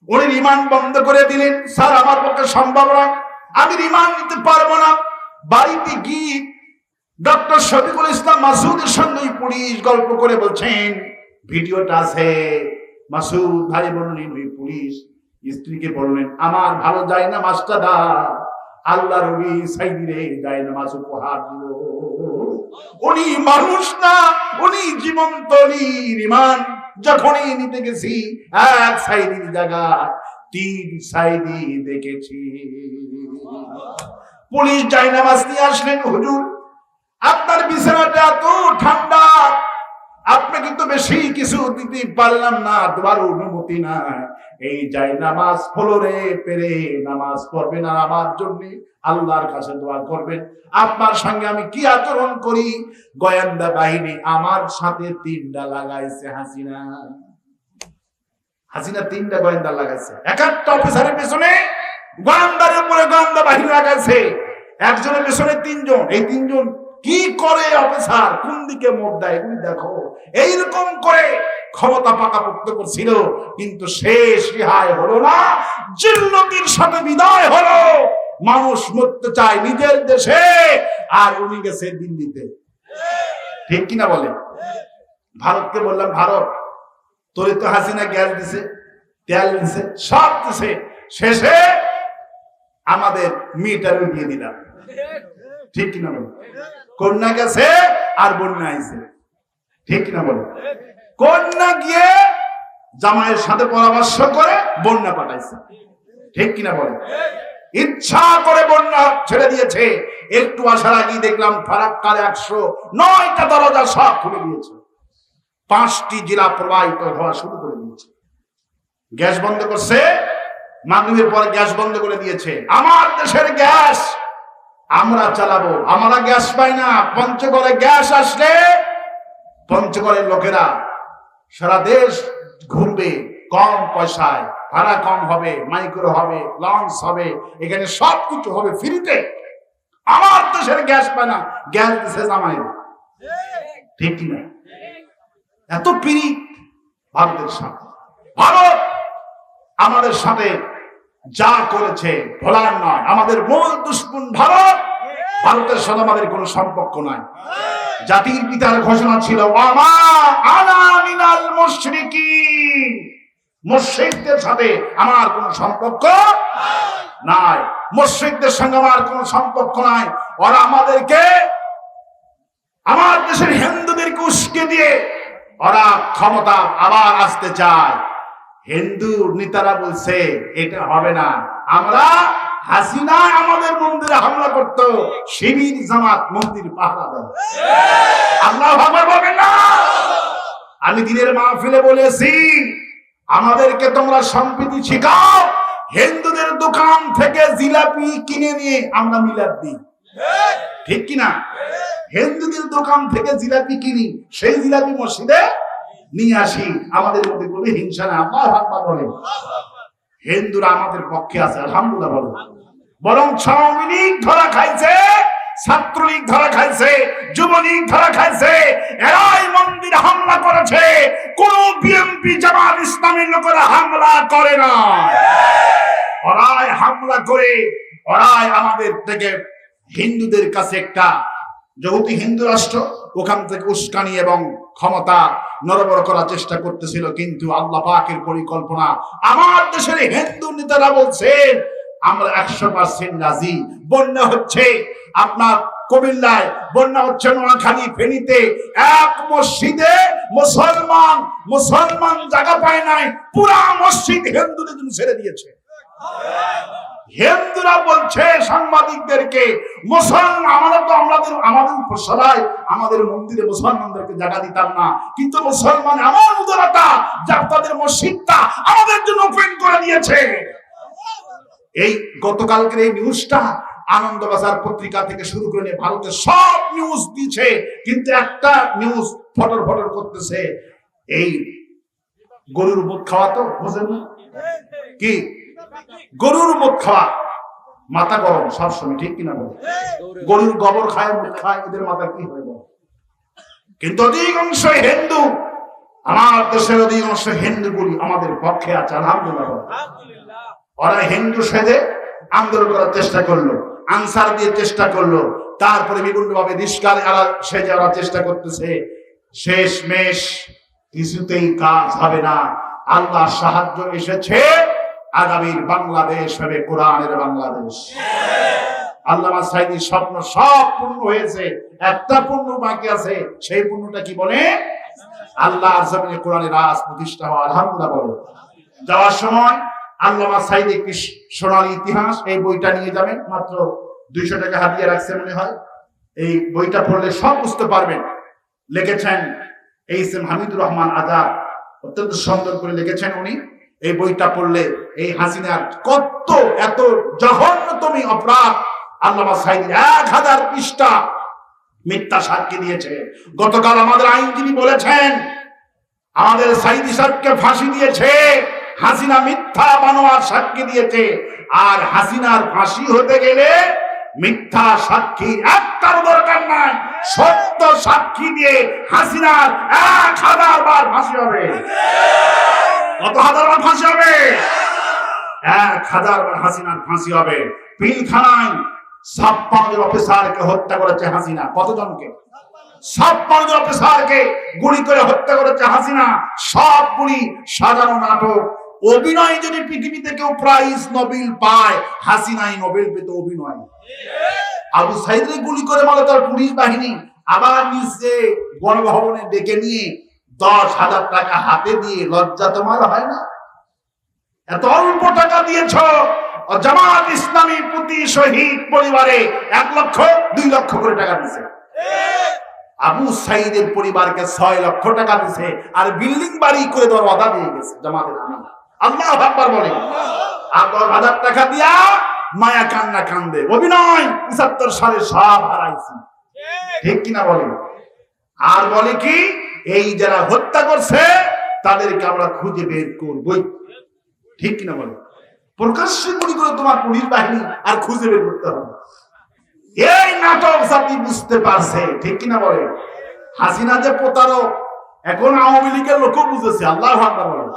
উনি রিমান্ড বন্ধ করে দিলেন। স্যার আমার পক্ষে সম্ভব না, আমি রিমান্ড নিতে পারবো না। বাড়িতে গিয়ে ডক্টর শফিকুল ইসলাম মাসুদের সঙ্গে পুলিশ গল্প করে বলছেন ভিডিওটা আছে। মাসুদ ভাই বললেন ওই পুলিশ স্ত্রীকে বললেন আমার ভালো যায় না মাস্টার দা, আল্লাহর ওলি সাইদিরে যায় না মাস উপহার দিল। উনি মানুষ না, উনি জীবন্ত রিমান্ড যখনই নিতে গেছি 1 সাইদির জায়গা 3 সাইদি দেখেছি। পুলিশ যায় নামাজ নিয়ে আসলেন, হুজুর আপনার বিছানাটা এত ঠান্ডা, আপনি কিন্তু বেশি কিছু দিতে পারলাম না, তোমার অনুমতি না, এই যাই নামাজ ফ্লোরে পেরে নামাজ পড়বেন আর আমার জন্য আল্লাহর কাছে দোয়া করবেন। আপনার সঙ্গে আমি কি আচরণ করি? গোয়েন্দা বাহিনী আমার সাথে 3টা লাগাইছে হাসিনা। হাসিনা 3টা গোয়েন্দা লাগাইছে, এক একটা অফিসারের পেছনে গোয়েন্দার উপরে গোয়েন্দা বাহিনী লাগাইছে, একজনের পেছনে 3 জন। এই 3 জন কি করে অফিসার কোন দিকে মোড় দেয় এগুলি দেখো। এইরকম করে ক্ষমতা পাকাপোক্ত করছিল, কিন্তু শেষ রেহাই হলো না, জিল্লতির সাথে বিদায় হলো। মানুষ মরতে চায় নিজের দেশে, আর উনি গেছে দিল্লিতে। ঠিক কিনা বলে? ভারতকে বললাম ভারত তোরে তো হাসিনা গ্যাস দিছে, তেল দিছে, সব দিছে, শেষে আমাদের মেয়েটারও দিয়ে দিলাম। ঠিক কিনা বলে? কন্যা গেছে আর বন্যা আইছে। ঠিক কিনা বলে? কন্যা গিয়ে জামাইয়ের সাথে পরামর্শ করে বন্যা পাঠাইছে। ঠিক কিনা বলে? ইচ্ছা করে বন্যা ছেড়ে দিয়েছে। একটু আসার আগেই দেখলাম ফারাক্কার 109টা দরজা সব খুলে দিয়েছে, 5টি জেলা প্রবাহিত হওয়া শুরু করে দিয়েছে। গ্যাস বন্ধ করছে, মাগরিবের পরে গ্যাস বন্ধ করে দিয়েছে। আমার দেশের গ্যাস আমরা চালাবো, আমরা গ্যাস পাই না। পঞ্চগড়ে গ্যাস আসলে পঞ্চগড়ের লোকেরা সারা দেশ ঘুরবে কম পয়সায়, ভাড়া কম হবে, মাইক্রো হবে, লঞ্চ হবে, এখানে সবকিছু হবে ফ্রিতে। আমার দেশের গ্যাস পায় না, গ্যাস দিছে জামাই। ঠিক কিনা? এত পিরিত ভারতের সাথে। ভারত আমাদের সাথে যা করেছে ভোলার নয়, আমাদের মূল দুশমন ভারত। ভারতের সাথে আমাদের কোনো সম্পর্ক নাই। জাতির পিতার ঘোষণা ছিল ওয়ামা আনা মিনাল মুশরিকিন, মুশরিকদের সাথে আমার কোনো সম্পর্ক নাই, মুশরিকদের সঙ্গে আমার কোনো সম্পর্ক নাই। ওরা আমাদেরকে, আমার দেশের হিন্দুদেরকে উস্কে দিয়ে ওরা ক্ষমতা আবার আসতে চায়। হিন্দু নেতারা বলছে এটা হবে না, আমরা হাসিনা আমাদের মন্দিরে হামলা করতো, শিবির জামাত মন্দির পাহারা দেয়। আল্লাহু আকবার বলবেন না? আমি দিনের মাহফিলে বলেছি, আমাদেরকে তোমরা সম্প্রীতি শিখাও। হিন্দুদের দোকান থেকে জিলাপি কিনে নিয়ে আমরা মিলাদ দিই, ঠিক কিনা? হিন্দুদের দোকান থেকে জিলাপি কিনি, সেই জিলাপি মসজিদে নিয়ে আসি। আমাদের মধ্যে কোনো হিংসা না। আল্লাহু আকবার বলেন। হিন্দুরা আমাদের পক্ষে আছে, আলহামদুলিল্লাহ বলেন। বরং আওয়ামী লীগ ধরা খাইছে, ছাত্রলীগ ধরা খাইছে, যুবলীগ ধরা খাইছে। এরাই মন্দির হামলা করেছে, কোন বিএনপি জামাত ইসলামের লোকেরা হামলা করে না। ওরাই হামলা করে, ওরাই আমাদের থেকে হিন্দুদের কাছে একটা যেহেতু হিন্দু রাষ্ট্র, ওখান থেকে উস্কানি এবং ক্ষমতা নড়বড় করার চেষ্টা করতেছিল। কিন্তু আল্লাহ পাকের পরিকল্পনা, আমার দেশের হিন্দু নেতারা বলছেন আমরা 100% রাজি। বন্যা হচ্ছে আপনার কুমিল্লায়, বন্যা হচ্ছে নোয়াখালী, ফেনীতে। এক মসজিদে মুসলমান জায়গা পায় নাই, পুরা মসজিদ হিন্দুদের জন্য ছেড়ে দিয়েছে। হিন্দুরা বলছে সাংবাদিকদেরকে, আমাদের সবাই আমাদের মন্দিরে মুসলমানদেরকে জায়গা দিতাম না, কিন্তু মুসলমান এমন উদারতা যা তাদের মসজিদটা আমাদের জন্য ওপেন করে দিয়েছে। এই গতকালকের এই নিউজটা আনন্দবাজার পত্রিকা থেকে শুরু করে নিয়ে ভারতের সব নিউজ দিচ্ছে, কিন্তু একটা নিউজ ফটর করতেছে, এই গরুর মুখ খাওয়া। তো বুঝেন না কি গরুর মুখ খাওয়া? মাথা গরম সবসময়, ঠিক কিনা বলে? গরুর গোবর খায়, মুখ খায়, এদের মাথা কি হয়ে যায়? কিন্তু অধিকাংশ হিন্দু, আমার দেশের অধিকাংশ হিন্দুগুলি আমাদের পক্ষে আছে, আলহামদুলিল্লাহ। ওরা হিন্দু সেজে আন্দোলন করার চেষ্টা করলো, আনসার দিয়ে চেষ্টা করলো, তারপরে বিভিন্ন ভাবে রিস্কার সেজে ওরা চেষ্টা করতেছে। শেষমেশ কিছুতেই কাজ হবে না। আল্লাহ সাহায্য এসেছে, আগামীর বাংলাদেশ হবে কোরআনের বাংলাদেশ। আল্লামা সাঈদীর স্বপ্ন সব পূর্ণ হয়েছে, একটা পূর্ণ বাকি আছে। সেই পূর্ণটা কি বলে? আল্লাহর জমিনে কোরআনের রাজ প্রতিষ্ঠা হওয়া, আলহামদুলিল্লাহ বলে। যাওয়ার সময় আল্লামা সাঈদী একটি সোনালী ইতিহাস, এই বইটা নিয়ে যাবেন। মাত্র 200 টাকা হাতিয়ে রাখছে মনে হয়। এই বইটা পড়লে সব বুঝতে পারবেন। লিখেছেন এইচ.এম. হামিদুর রহমান আজাদ, অত্যন্ত সুন্দর করে লিখেছেন উনি। এই বইটা পড়লে এই হাসিনার কত এত জঘন্যতম অপরাধ আল্লামা সাঈদী 1000 পৃষ্ঠা মিথ্যা সাক্ষী দিয়েছে। গতকাল আমাদের আইনজীবী বলেছেন, আমাদের সাঈদী সাহেবকে ফাঁসি দিয়েছে, হাসিনা মিথ্যা বানোয়ার সাক্ষী দিয়েছে। আর হাসিনার ফাঁসি হতে গেলে মিথ্যা সাক্ষী একটার দরকার নাই, সত্য সাক্ষী দিয়ে হাসিনার 1000 বার ফাঁসি হবে। কত হাজার বার ফাঁসি হবে? 1000 বার হাসিনার ফাঁসি হবে। পিলখানায় 56 জন অফিসারকে হত্যা করেছে হাসিনা। কতজনকে? 56 জন অফিসারকে গুলি করে হত্যা করেছে হাসিনা। সব গুলি সাজানো নাটক। অভিনয় যদি পৃথিবীতে কেউ প্রাইজ নোবেল পায়, হাসিনাই নোবেল পেত অভিনয়। আবু সাঈদকে গুলি করে মারে তার পুলিশ বাহিনী, আবার নিজে গণভবনে ডেকে নিয়ে 10,000 টাকা হাতে দিয়ে, লজ্জা তোমার হয় না? এত অল্প টাকা দিয়েছ। জামাত ইসলামী প্রতি শহীদ পরিবারে 1 লক্ষ 2 লক্ষ করে টাকা দিয়েছে। আবু সাঈদের পরিবারকে 6 লক্ষ টাকা দিয়েছে, আর বিল্ডিং বাড়ি করে দেওয়ার ওয়াদা দিয়ে গেছে জামাতের আমির। আল্লাহু আকবার বলেন। আর 10,000 টাকা দিয়া মায়া কান্না কান্দে। অভিনয় 75 সালে সব হারাইছি, ঠিক কিনা বলেন? আর বলে কি, এই যারা হত্যা করছে তাদেরকে আমরা খুঁজে বের করবই, ঠিক কিনা বলে? প্রকাশ্যে গুলি করে তোমার পুলিশ বাহিনী আর খুঁজে বের করতে হবে। এই নাটক জাতি বুঝতে পারছে, ঠিক কিনা বলে? হাসিনা যে প্রতারক, এখন আওয়ামী লীগের লোকও বুঝেছে। আল্লাহু আকবার বলেন।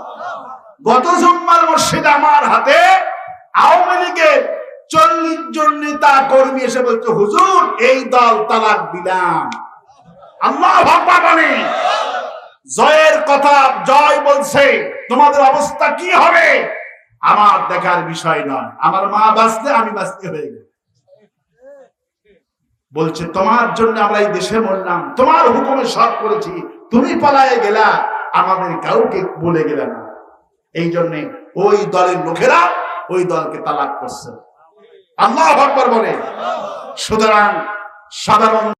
গত জুম্মার মসজিদে আমার হাতে আওয়ামী লীগের 40 জন নেতা কর্মী এসে বলছে, হুজুর এই দল তালাক দিলাম। আল্লাহু আকবার বলেন। জয়ের কথা জয় বলছে, তোমাদের অবস্থা কি হবে আমার দেখার বিষয় নয়, আমার মা বাঁচলে আমি বাঁচতে হয়ে গেল। বলছে তোমার জন্য আমরা এই দেশে মরলাম, তোমার হুকুমে সব করেছি, তুমি পালায়ে গেলা, আমাদের কাউকে বলে গেলে না। এই জন্য ওই দলের লোকেরা ওই দলকে তালাক করছে। আল্লাহু আকবার বলে। সুতরাং সাধারণ